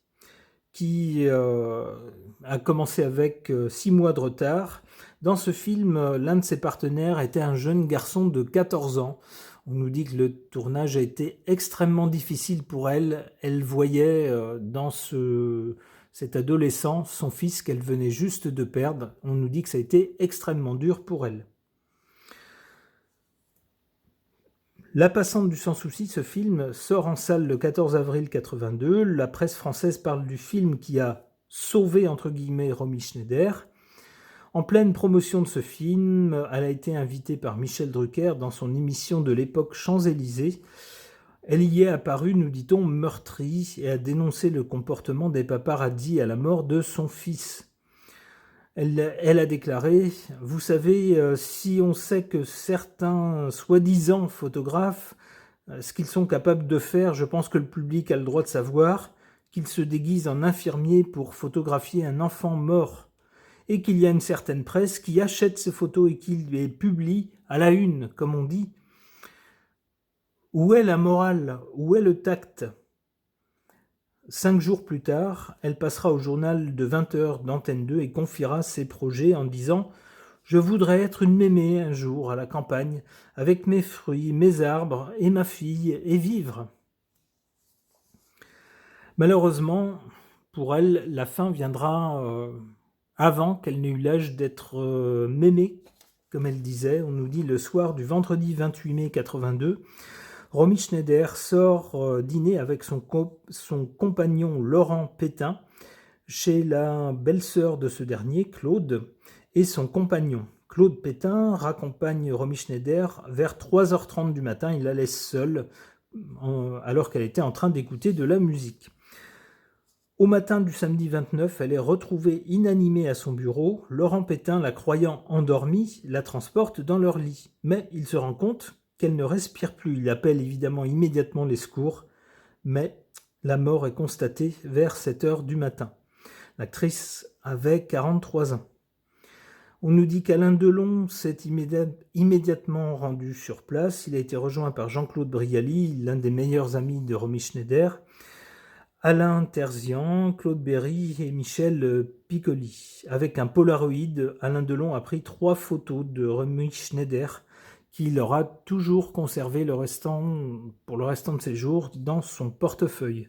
[SPEAKER 1] qui a commencé avec 6 mois de retard. Dans ce film, l'un de ses partenaires était un jeune garçon de 14 ans. On nous dit que le tournage a été extrêmement difficile pour elle. Elle voyait dans cet adolescent son fils qu'elle venait juste de perdre. On nous dit que ça a été extrêmement dur pour elle. La Passante du Sans Souci, ce film sort en salle le 14 avril 82. La presse française parle du film qui a sauvé, entre guillemets, Romy Schneider. En pleine promotion de ce film, elle a été invitée par Michel Drucker dans son émission de l'époque Champs-Élysées. Elle y est apparue, nous dit-on, meurtrie et a dénoncé le comportement des paparazzis à la mort de son fils. Elle a déclaré « Vous savez, si on sait que certains soi-disant photographes, ce qu'ils sont capables de faire, je pense que le public a le droit de savoir, qu'ils se déguisent en infirmiers pour photographier un enfant mort, et qu'il y a une certaine presse qui achète ces photos et qui les publie à la une, comme on dit. Où est la morale? Où est le tact ?» 5 jours plus tard, elle passera au journal de 20h d'Antenne 2 et confiera ses projets en disant « Je voudrais être une mémé un jour à la campagne, avec mes fruits, mes arbres et ma fille, et vivre. » Malheureusement, pour elle, la fin viendra avant qu'elle n'ait eu l'âge d'être mémé, comme elle disait. On nous dit le soir du vendredi 28 mai 82, Romy Schneider sort dîner avec son compagnon Laurent Pétain chez la belle-sœur de ce dernier, Claude, et son compagnon. Claude Pétain raccompagne Romy Schneider vers 3h30 du matin. Il la laisse seule alors qu'elle était en train d'écouter de la musique. Au matin du samedi 29, elle est retrouvée inanimée à son bureau. Laurent Pétain, la croyant endormie, la transporte dans leur lit. Mais il se rend compte qu'elle ne respire plus. Il appelle évidemment immédiatement les secours, mais la mort est constatée vers 7h du matin. L'actrice avait 43 ans. On nous dit qu'Alain Delon s'est immédiatement rendu sur place. Il a été rejoint par Jean-Claude Brialy, l'un des meilleurs amis de Romy Schneider, Alain Terzian, Claude Berry et Michel Piccoli. Avec un Polaroid, Alain Delon a pris 3 photos de Romy Schneider qu'il aura toujours conservé pour le restant de ses jours dans son portefeuille.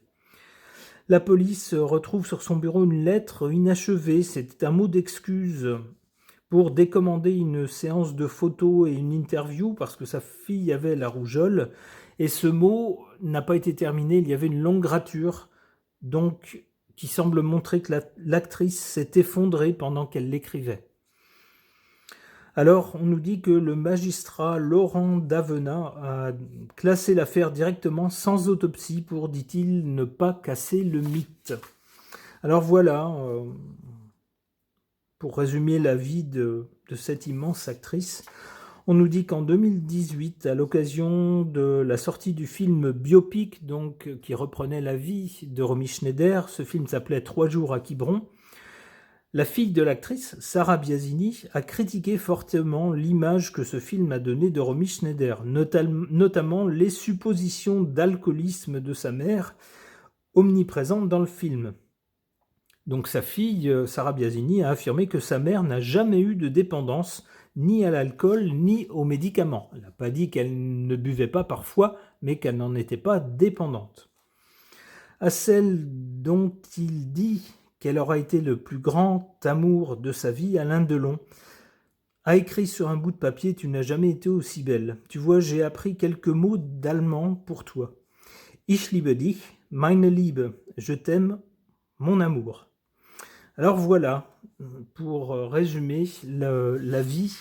[SPEAKER 1] La police retrouve sur son bureau une lettre inachevée. C'était un mot d'excuse pour décommander une séance de photos et une interview parce que sa fille avait la rougeole. Et ce mot n'a pas été terminé. Il y avait une longue rature, donc qui semble montrer que l'actrice s'est effondrée pendant qu'elle l'écrivait. Alors, on nous dit que le magistrat Laurent Davenat a classé l'affaire directement sans autopsie pour, dit-il, ne pas casser le mythe. Alors voilà, pour résumer la vie de cette immense actrice, on nous dit qu'en 2018, à l'occasion de la sortie du film biopic, donc, qui reprenait la vie de Romy Schneider, ce film s'appelait 3 jours à Quiberon, la fille de l'actrice, Sarah Biasini, a critiqué fortement l'image que ce film a donnée de Romy Schneider, notamment les suppositions d'alcoolisme de sa mère, omniprésentes dans le film. Donc sa fille, Sarah Biasini, a affirmé que sa mère n'a jamais eu de dépendance, ni à l'alcool, ni aux médicaments. Elle n'a pas dit qu'elle ne buvait pas parfois, mais qu'elle n'en était pas dépendante. À celle dont il dit qu'elle aura été le plus grand amour de sa vie, Alain Delon a écrit sur un bout de papier « Tu n'as jamais été aussi belle. Tu vois, j'ai appris quelques mots d'allemand pour toi. Ich liebe dich, meine Liebe. Je t'aime, mon amour. » Alors voilà, pour résumer la vie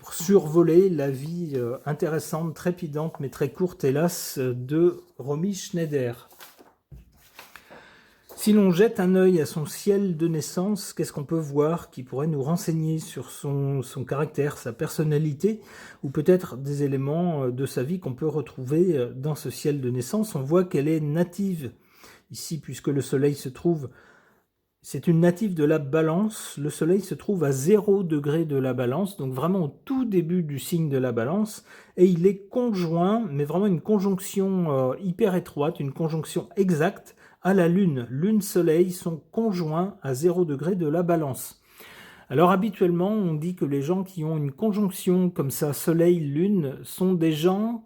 [SPEAKER 1] pour survoler la vie intéressante, trépidante, mais très courte, hélas, de Romy Schneider. Si l'on jette un œil à son ciel de naissance, qu'est-ce qu'on peut voir qui pourrait nous renseigner sur son caractère, sa personnalité, ou peut-être des éléments de sa vie qu'on peut retrouver dans ce ciel de naissance? On voit qu'elle est native, ici, puisque le soleil se trouve... C'est une native de la Balance, le soleil se trouve à 0 degré de la Balance, donc vraiment au tout début du signe de la Balance, et il est conjoint, mais vraiment une conjonction hyper étroite, une conjonction exacte, à la Lune. Lune-Soleil sont conjoints à 0 degré de la Balance. Alors habituellement, on dit que les gens qui ont une conjonction comme ça, Soleil-Lune, sont des gens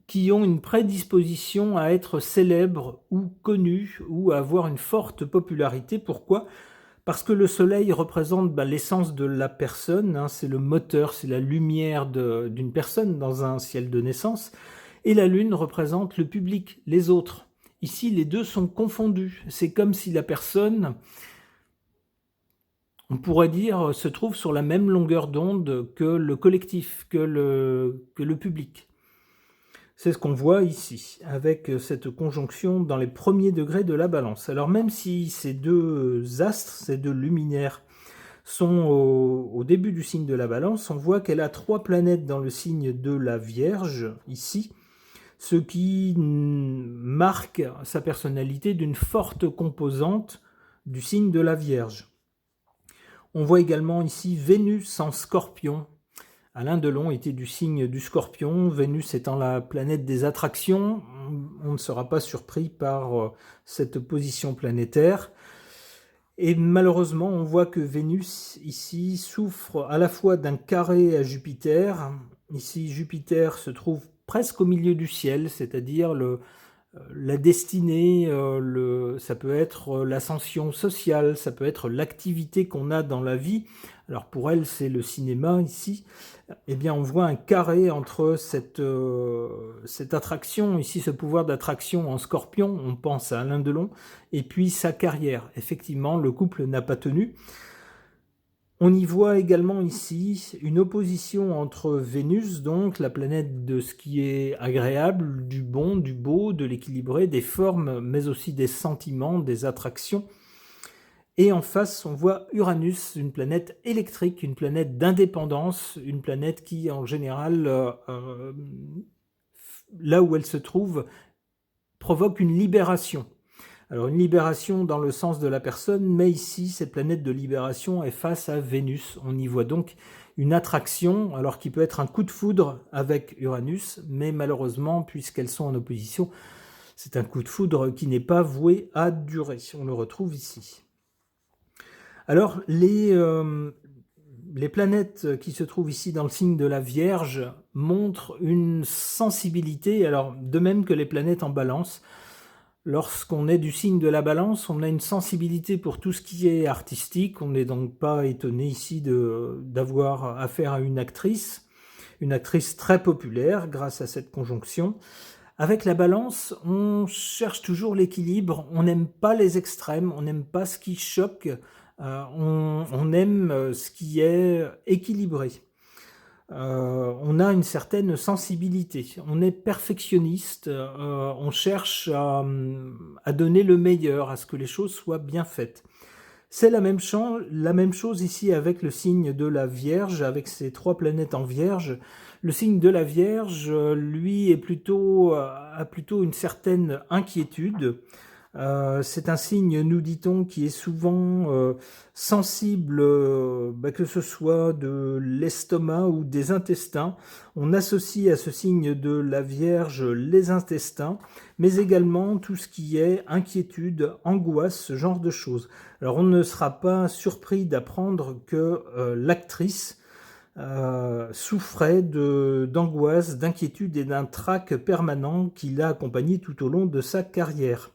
[SPEAKER 1] qui ont une prédisposition à être célèbres ou connus ou à avoir une forte popularité. Pourquoi ? Parce que le soleil représente l'essence de la personne, hein, c'est le moteur, c'est la lumière d'une personne dans un ciel de naissance, et la lune représente le public, les autres. Ici, les deux sont confondus. C'est comme si la personne, on pourrait dire, se trouve sur la même longueur d'onde que le collectif, que le public. C'est ce qu'on voit ici, avec cette conjonction dans les premiers degrés de la Balance. Alors même si ces deux astres, ces deux luminaires, sont au début du signe de la Balance, on voit qu'elle a 3 planètes dans le signe de la Vierge, ici, ce qui marque sa personnalité d'une forte composante du signe de la Vierge. On voit également ici Vénus en Scorpion. Alain Delon était du signe du Scorpion, Vénus étant la planète des attractions. On ne sera pas surpris par cette position planétaire. Et malheureusement, on voit que Vénus, ici, souffre à la fois d'un carré à Jupiter. Ici, Jupiter se trouve presque au milieu du ciel, c'est-à-dire la destinée, ça peut être l'ascension sociale, ça peut être l'activité qu'on a dans la vie. Alors pour elle, c'est le cinéma ici. Eh bien, on voit un carré entre cette attraction, ici ce pouvoir d'attraction en Scorpion, on pense à Alain Delon, et puis sa carrière. Effectivement, le couple n'a pas tenu. On y voit également ici une opposition entre Vénus, donc la planète de ce qui est agréable, du bon, du beau, de l'équilibré, des formes, mais aussi des sentiments, des attractions. Et en face, on voit Uranus, une planète électrique, une planète d'indépendance, une planète qui, en général, là où elle se trouve, provoque une libération. Alors une libération dans le sens de la personne, mais ici, cette planète de libération est face à Vénus. On y voit donc une attraction, alors qui peut être un coup de foudre avec Uranus, mais malheureusement, puisqu'elles sont en opposition, c'est un coup de foudre qui n'est pas voué à durer. On le retrouve ici. Alors, les planètes qui se trouvent ici dans le signe de la Vierge montrent une sensibilité, alors de même que les planètes en Balance. Lorsqu'on est du signe de la Balance, on a une sensibilité pour tout ce qui est artistique. On n'est donc pas étonné ici d'avoir affaire à une actrice très populaire grâce à cette conjonction. Avec la Balance, on cherche toujours l'équilibre, on n'aime pas les extrêmes, on n'aime pas ce qui choque, on aime ce qui est équilibré. On a une certaine sensibilité, on est perfectionniste, on cherche à donner le meilleur, à ce que les choses soient bien faites. C'est la même chose ici avec le signe de la Vierge, avec ces 3 planètes en Vierge. Le signe de la Vierge, lui, a plutôt une certaine inquiétude. C'est un signe, nous dit-on, qui est souvent sensible, que ce soit de l'estomac ou des intestins. On associe à ce signe de la Vierge les intestins, mais également tout ce qui est inquiétude, angoisse, ce genre de choses. Alors on ne sera pas surpris d'apprendre que l'actrice souffrait d'angoisse, d'inquiétude et d'un trac permanent qui l'a accompagnée tout au long de sa carrière.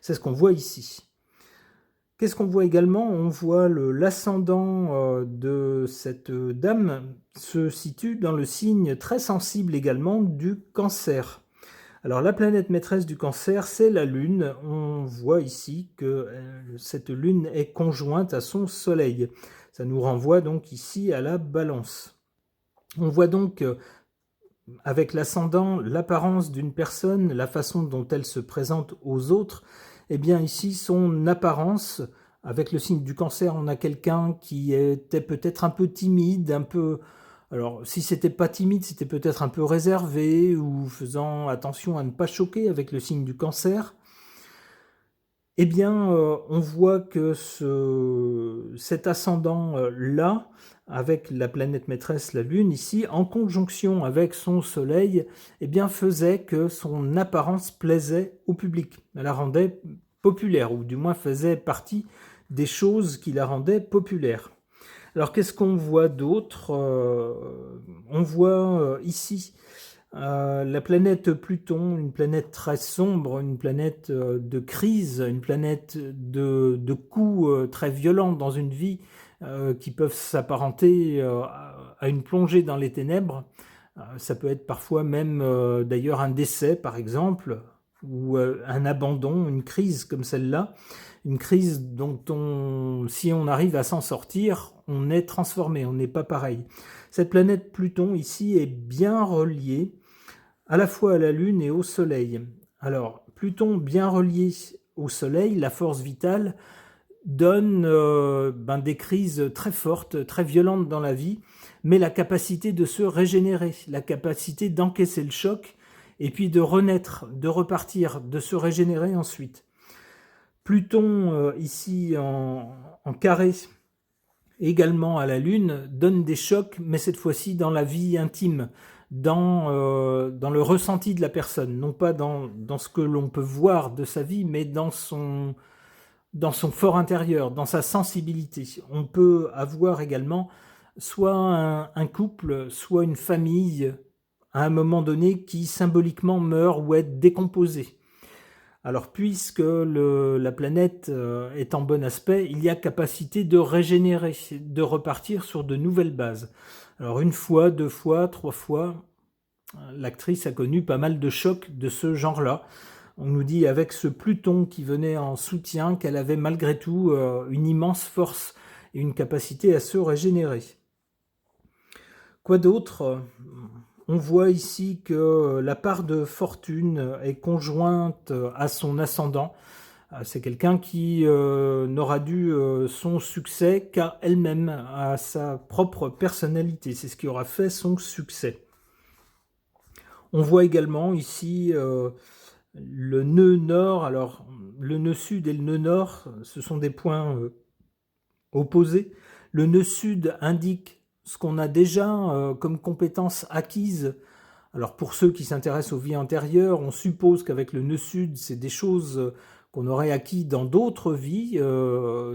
[SPEAKER 1] C'est ce qu'on voit ici. Qu'est-ce qu'on voit également? On voit l'ascendant de cette dame se situe dans le signe très sensible également du Cancer. Alors la planète maîtresse du Cancer, c'est la Lune. On voit ici que cette Lune est conjointe à son Soleil. Ça nous renvoie donc ici à la Balance. On voit donc avec l'ascendant, l'apparence d'une personne, la façon dont elle se présente aux autres, eh bien ici, son apparence, avec le signe du Cancer, on a quelqu'un qui était peut-être un peu timide, un peu... Alors, si c'était pas timide, c'était peut-être un peu réservé ou faisant attention à ne pas choquer avec le signe du Cancer. Eh bien, on voit que cet ascendant-là, avec la planète maîtresse, la Lune, ici, en conjonction avec son Soleil, eh bien, faisait que son apparence plaisait au public. Elle la rendait populaire, ou du moins faisait partie des choses qui la rendaient populaire. Alors, qu'est-ce qu'on voit d'autre? On voit ici la planète Pluton, une planète très sombre, une planète de crise, une planète de coups très violents dans une vie qui peuvent s'apparenter à une plongée dans les ténèbres. Ça peut être parfois même d'ailleurs un décès par exemple, ou un abandon, une crise comme celle-là. Une crise dont si on arrive à s'en sortir, on est transformé, on n'est pas pareil. Cette planète Pluton ici est bien reliée à la fois à la Lune et au Soleil. Alors, Pluton bien relié au Soleil, la force vitale, donne des crises très fortes, très violentes dans la vie, mais la capacité de se régénérer, la capacité d'encaisser le choc, et puis de renaître, de repartir, de se régénérer ensuite. Pluton, ici en carré, également à la Lune, donne des chocs, mais cette fois-ci dans la vie intime, dans le ressenti de la personne, non pas dans ce que l'on peut voir de sa vie, mais dans son fort intérieur, dans sa sensibilité. On peut avoir également soit un couple, soit une famille, à un moment donné, qui symboliquement meurt ou est décomposée. Alors, puisque la planète est en bon aspect, il y a capacité de régénérer, de repartir sur de nouvelles bases. Alors, une fois, deux fois, trois fois, l'actrice a connu pas mal de chocs de ce genre-là. On nous dit avec ce Pluton qui venait en soutien qu'elle avait malgré tout une immense force et une capacité à se régénérer. Quoi d'autre ? On voit ici que la part de fortune est conjointe à son ascendant. C'est quelqu'un qui n'aura dû son succès qu'à elle-même, à sa propre personnalité. C'est ce qui aura fait son succès. On voit également ici le nœud nord. Alors, le nœud sud et le nœud nord, ce sont des points opposés. Le nœud sud indique ce qu'on a déjà comme compétences acquises. Alors pour ceux qui s'intéressent aux vies antérieures, on suppose qu'avec le nœud sud, c'est des choses qu'on aurait acquis dans d'autres vies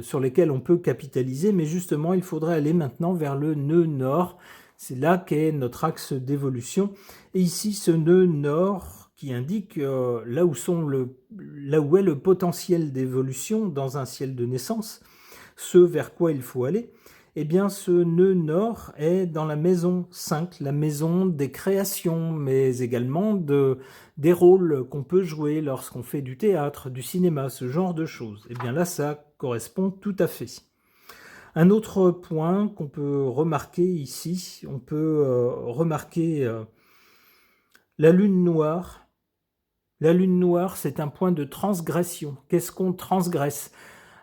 [SPEAKER 1] sur lesquelles on peut capitaliser, mais justement il faudrait aller maintenant vers le nœud nord. C'est là qu'est notre axe d'évolution. Et ici ce nœud nord qui indique là où est le potentiel d'évolution dans un ciel de naissance, ce vers quoi il faut aller. Eh bien, ce nœud nord est dans la maison 5, la maison des créations, mais également des rôles qu'on peut jouer lorsqu'on fait du théâtre, du cinéma, ce genre de choses. Eh bien là, ça correspond tout à fait. Un autre point qu'on peut remarquer ici, on peut remarquer la lune noire. La lune noire, c'est un point de transgression. Qu'est-ce qu'on transgresse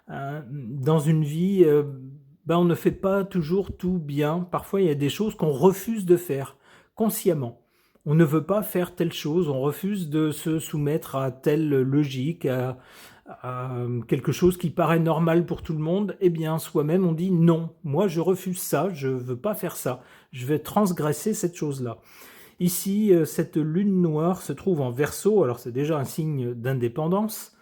[SPEAKER 1] dans une vie on ne fait pas toujours tout bien. Parfois, il y a des choses qu'on refuse de faire consciemment. On ne veut pas faire telle chose, on refuse de se soumettre à telle logique, à quelque chose qui paraît normal pour tout le monde. Eh bien, soi-même, on dit non, moi je refuse ça, je ne veux pas faire ça, je vais transgresser cette chose-là. Ici, cette lune noire se trouve en Verseau, alors c'est déjà un signe d'indépendance.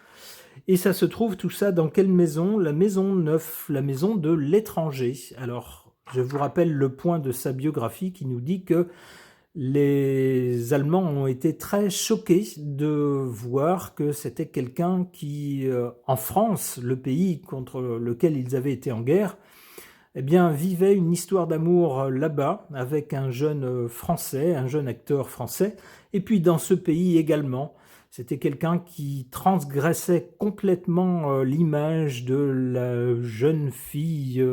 [SPEAKER 1] Et ça se trouve tout ça dans quelle maison? La maison 9, la maison de l'étranger. Alors, je vous rappelle le point de sa biographie qui nous dit que les Allemands ont été très choqués de voir que c'était quelqu'un qui, en France, le pays contre lequel ils avaient été en guerre, eh bien, vivait une histoire d'amour là-bas avec un jeune Français, un jeune acteur français, et puis dans ce pays également. C'était quelqu'un qui transgressait complètement l'image de la jeune fille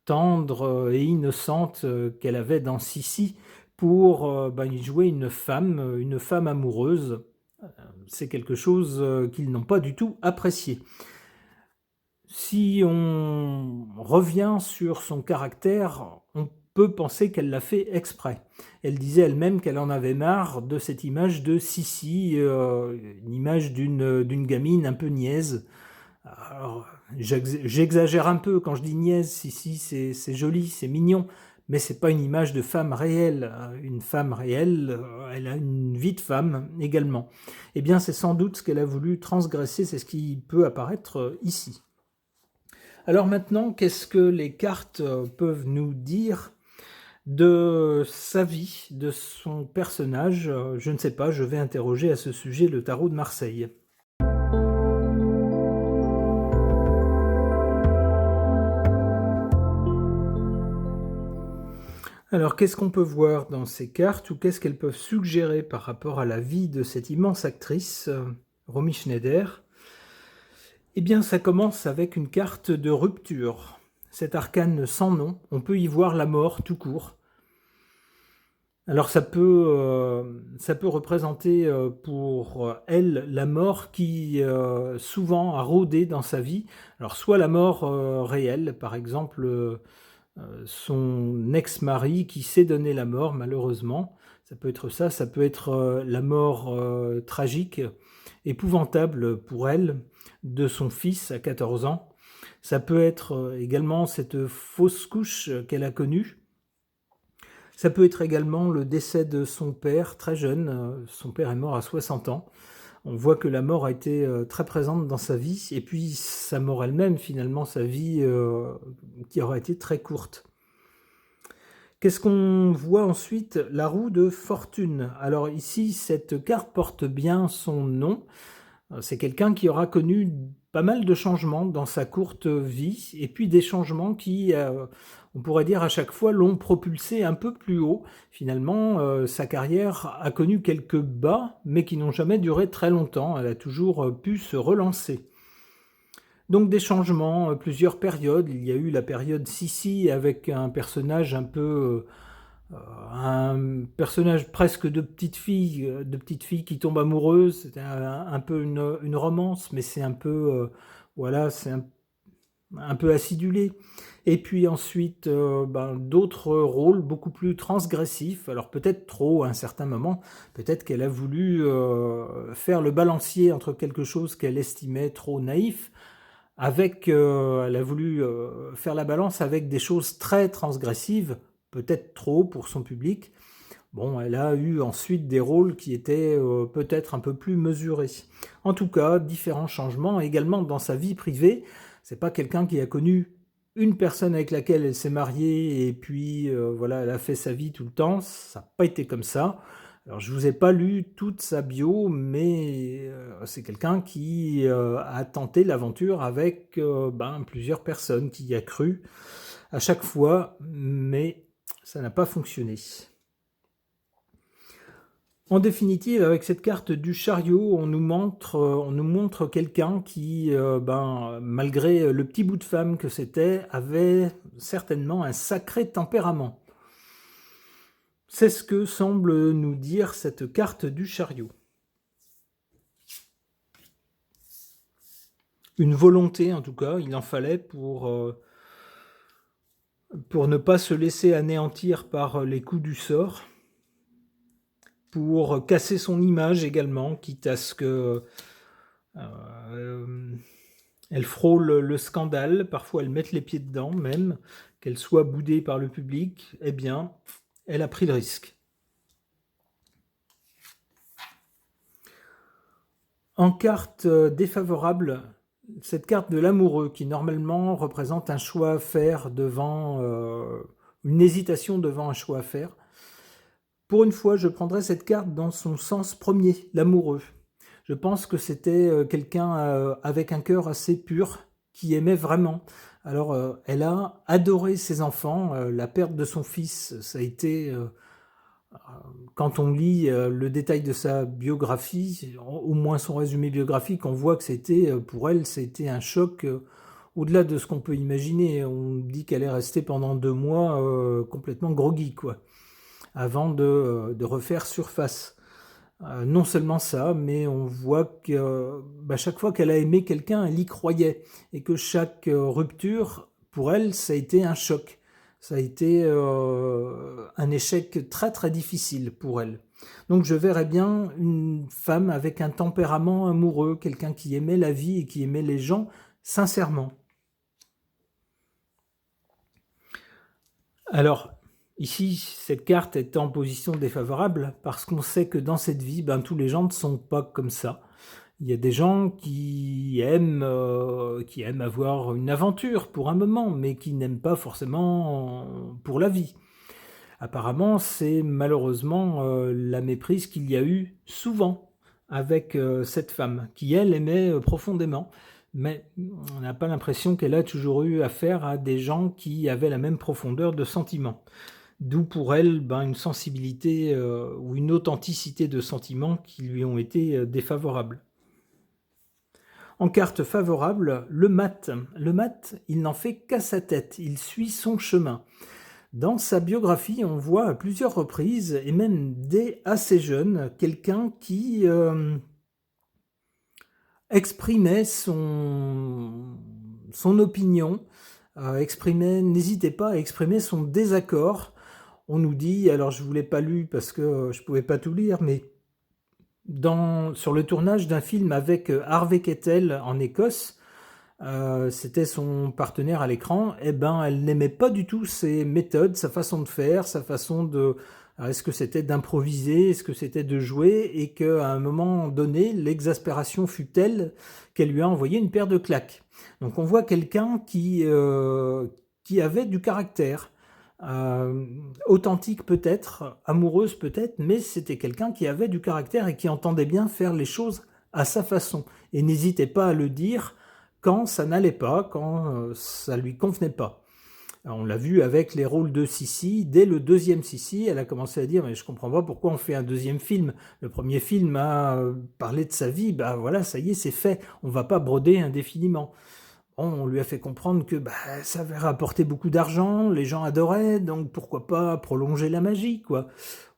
[SPEAKER 1] tendre et innocente qu'elle avait dans Sissi pour y jouer une femme amoureuse. C'est quelque chose qu'ils n'ont pas du tout apprécié. Si on revient sur son caractère, on peut penser qu'elle l'a fait exprès. Elle disait elle-même qu'elle en avait marre de cette image de Sissi, une image d'une gamine un peu niaise. Alors, j'exagère un peu quand je dis niaise, Sissi, c'est joli, c'est mignon, mais c'est pas une image de femme réelle. Une femme réelle, elle a une vie de femme également. Eh bien, c'est sans doute ce qu'elle a voulu transgresser, c'est ce qui peut apparaître ici. Alors maintenant, qu'est-ce que les cartes peuvent nous dire de sa vie, de son personnage? Je ne sais pas, je vais interroger à ce sujet le tarot de Marseille. Alors, qu'est-ce qu'on peut voir dans ces cartes ou qu'est-ce qu'elles peuvent suggérer par rapport à la vie de cette immense actrice, Romy Schneider? Eh bien, ça commence avec une carte de rupture. Cet arcane sans nom, on peut y voir la mort tout court. Alors ça peut représenter pour elle la mort qui souvent a rôdé dans sa vie. Alors soit la mort réelle, par exemple son ex-mari qui s'est donné la mort malheureusement. Ça peut être ça, ça peut être la mort tragique, épouvantable pour elle, de son fils à 14 ans. Ça peut être également cette fausse couche qu'elle a connue. Ça peut être également le décès de son père très jeune. Son père est mort à 60 ans. On voit que la mort a été très présente dans sa vie, et puis sa mort elle-même, finalement, sa vie qui aura été très courte. Qu'est-ce qu'on voit ensuite? La roue de fortune. Alors ici, cette carte porte bien son nom. C'est quelqu'un qui aura connu pas mal de changements dans sa courte vie, et puis des changements qui, on pourrait dire à chaque fois, l'ont propulsé un peu plus haut. Finalement, sa carrière a connu quelques bas, mais qui n'ont jamais duré très longtemps. Elle a toujours pu se relancer. Donc des changements, plusieurs périodes. Il y a eu la période Sissi avec un personnage un personnage presque de petite fille qui tombe amoureuse. C'était un peu une romance, mais c'est un peu voilà, c'est un peu acidulé. Et puis ensuite d'autres rôles beaucoup plus transgressifs, alors peut-être trop à un certain moment, peut-être qu'elle a voulu faire le balancier entre quelque chose qu'elle estimait trop naïf, elle a voulu faire la balance avec des choses très transgressives, peut-être trop pour son public. Bon, elle a eu ensuite des rôles qui étaient peut-être un peu plus mesurés. En tout cas, différents changements également dans sa vie privée. C'est pas quelqu'un qui a connu une personne avec laquelle elle s'est mariée et puis voilà, elle a fait sa vie tout le temps. Ça n'a pas été comme ça. Alors je vous ai pas lu toute sa bio, mais c'est quelqu'un qui a tenté l'aventure avec plusieurs personnes, qui y a cru à chaque fois, mais ça n'a pas fonctionné. En définitive, avec cette carte du chariot, on nous montre quelqu'un qui, malgré le petit bout de femme que c'était, avait certainement un sacré tempérament. C'est ce que semble nous dire cette carte du chariot. Une volonté, en tout cas, il en fallait pour ne pas se laisser anéantir par les coups du sort, pour casser son image également, quitte à ce que elle frôle le scandale, parfois elle mette les pieds dedans même, qu'elle soit boudée par le public. Eh bien, elle a pris le risque. En carte défavorable, cette carte de l'amoureux qui normalement représente un choix à faire devant une hésitation devant un choix à faire. Pour une fois, je prendrais cette carte dans son sens premier, l'amoureux. Je pense que c'était quelqu'un avec un cœur assez pur, qui aimait vraiment. Alors, elle a adoré ses enfants. La perte de son fils, ça a été, quand on lit le détail de sa biographie, au moins son résumé biographique, on voit que c'était, pour elle, c'était un choc au-delà de ce qu'on peut imaginer. On dit qu'elle est restée pendant 2 mois complètement groggy, quoi, avant de refaire surface. Non seulement ça, mais on voit que chaque fois qu'elle a aimé quelqu'un, elle y croyait. Et que chaque rupture, pour elle, ça a été un choc. Ça a été un échec très très difficile pour elle. Donc je verrais bien une femme avec un tempérament amoureux, quelqu'un qui aimait la vie et qui aimait les gens sincèrement. Alors, ici, cette carte est en position défavorable parce qu'on sait que dans cette vie, tous les gens ne sont pas comme ça. Il y a des gens qui aiment avoir une aventure pour un moment, mais qui n'aiment pas forcément pour la vie. Apparemment, c'est malheureusement la méprise qu'il y a eu souvent avec cette femme, qui elle aimait profondément, mais on n'a pas l'impression qu'elle a toujours eu affaire à des gens qui avaient la même profondeur de sentiments. D'où pour elle une sensibilité ou une authenticité de sentiments qui lui ont été défavorables. En carte favorable, le mat. Le mat, il n'en fait qu'à sa tête, il suit son chemin. Dans sa biographie, on voit à plusieurs reprises, et même dès assez jeune, quelqu'un qui exprimait son opinion, n'hésitait pas à exprimer son désaccord. On nous dit, alors je ne vous l'ai pas lu parce que je ne pouvais pas tout lire, mais sur le tournage d'un film avec Harvey Keitel en Écosse, c'était son partenaire à l'écran, elle n'aimait pas du tout ses méthodes, sa façon de faire, sa façon de... Est-ce que c'était d'improviser, est-ce que c'était de jouer, et qu'à un moment donné, l'exaspération fut telle qu'elle lui a envoyé une paire de claques. Donc on voit quelqu'un qui avait du caractère, authentique peut-être, amoureuse peut-être, mais c'était quelqu'un qui avait du caractère et qui entendait bien faire les choses à sa façon, et n'hésitait pas à le dire quand ça n'allait pas, quand ça lui convenait pas. Alors, on l'a vu avec les rôles de Sissi. Dès le deuxième Sissi, elle a commencé à dire « mais je comprends pas pourquoi on fait un deuxième film. Le premier film a parlé de sa vie, voilà, ça y est, c'est fait. On va pas broder indéfiniment. » On lui a fait comprendre que ça avait rapporté beaucoup d'argent, les gens adoraient, donc pourquoi pas prolonger la magie, quoi.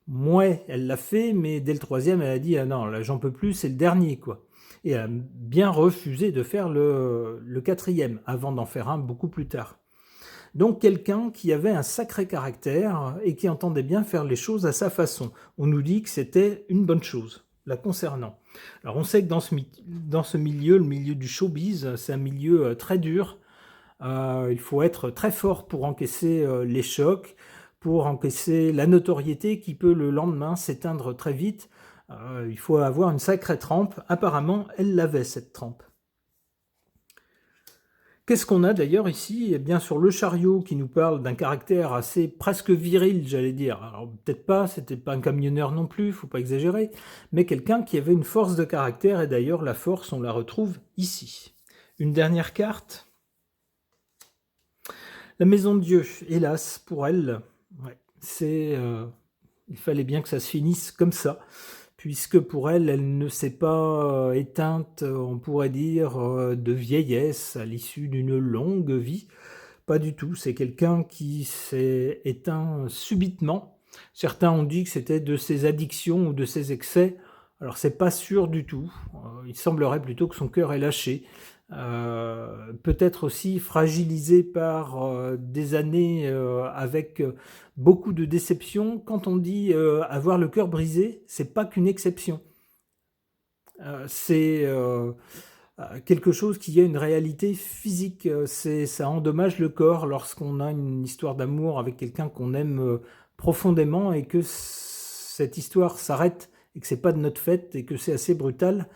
[SPEAKER 1] Ouais, elle l'a fait, mais dès le troisième, elle a dit « ah non, là j'en peux plus, c'est le dernier, quoi. » Et elle a bien refusé de faire le quatrième, avant d'en faire un beaucoup plus tard. Donc quelqu'un qui avait un sacré caractère et qui entendait bien faire les choses à sa façon. On nous dit que c'était une bonne chose, la concernant. Alors on sait que dans ce milieu, le milieu du showbiz, c'est un milieu très dur. Il faut être très fort pour encaisser les chocs, pour encaisser la notoriété qui peut le lendemain s'éteindre très vite. Il faut avoir une sacrée trempe. Apparemment, elle l'avait, cette trempe. Qu'est-ce qu'on a d'ailleurs ici? Eh bien, sur le chariot qui nous parle d'un caractère assez presque viril, j'allais dire. Alors peut-être pas, c'était pas un camionneur non plus, faut pas exagérer, mais quelqu'un qui avait une force de caractère, et d'ailleurs la force, on la retrouve ici. Une dernière carte. La maison de Dieu, hélas, pour elle, il fallait bien que ça se finisse comme ça, puisque pour elle, elle ne s'est pas éteinte, on pourrait dire, de vieillesse à l'issue d'une longue vie. Pas du tout, c'est quelqu'un qui s'est éteint subitement. Certains ont dit que c'était de ses addictions ou de ses excès. Alors c'est pas sûr du tout. Il semblerait plutôt que son cœur ait lâché. Peut-être aussi fragilisé par des années avec beaucoup de déceptions. Quand on dit avoir le cœur brisé, c'est pas qu'une exception. C'est quelque chose qui a une réalité physique. Ça endommage le corps lorsqu'on a une histoire d'amour avec quelqu'un qu'on aime profondément et que cette histoire s'arrête et que c'est pas de notre fait et que c'est assez brutal.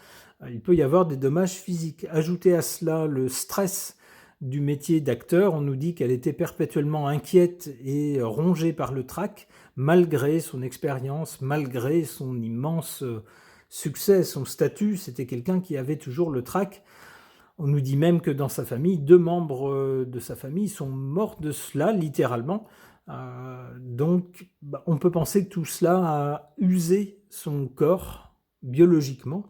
[SPEAKER 1] Il peut y avoir des dommages physiques. Ajouter à cela le stress du métier d'acteur, on nous dit qu'elle était perpétuellement inquiète et rongée par le trac, malgré son expérience, malgré son immense succès, son statut. C'était quelqu'un qui avait toujours le trac. On nous dit même que dans sa famille, 2 membres de sa famille sont morts de cela, littéralement. Donc, on peut penser que tout cela a usé son corps biologiquement.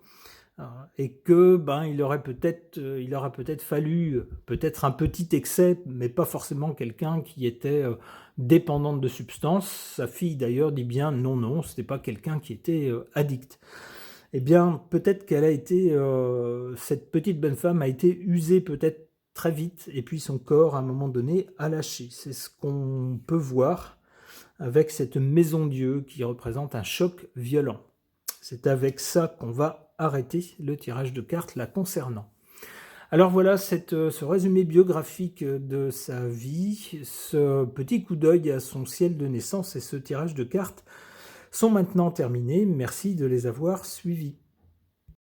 [SPEAKER 1] et que il aurait peut-être fallu peut-être un petit excès, mais pas forcément quelqu'un qui était dépendante de substances. Sa fille d'ailleurs dit bien non, non, c'était pas quelqu'un qui était addict. Eh bien, peut-être qu'elle a été, cette petite bonne femme a été usée peut-être très vite, et puis son corps, à un moment donné, a lâché. C'est ce qu'on peut voir avec cette maison Dieu qui représente un choc violent. C'est avec ça qu'on va arrêter le tirage de cartes la concernant. Alors voilà, ce résumé biographique de sa vie, ce petit coup d'œil à son ciel de naissance et ce tirage de cartes sont maintenant terminés. Merci de les avoir suivis.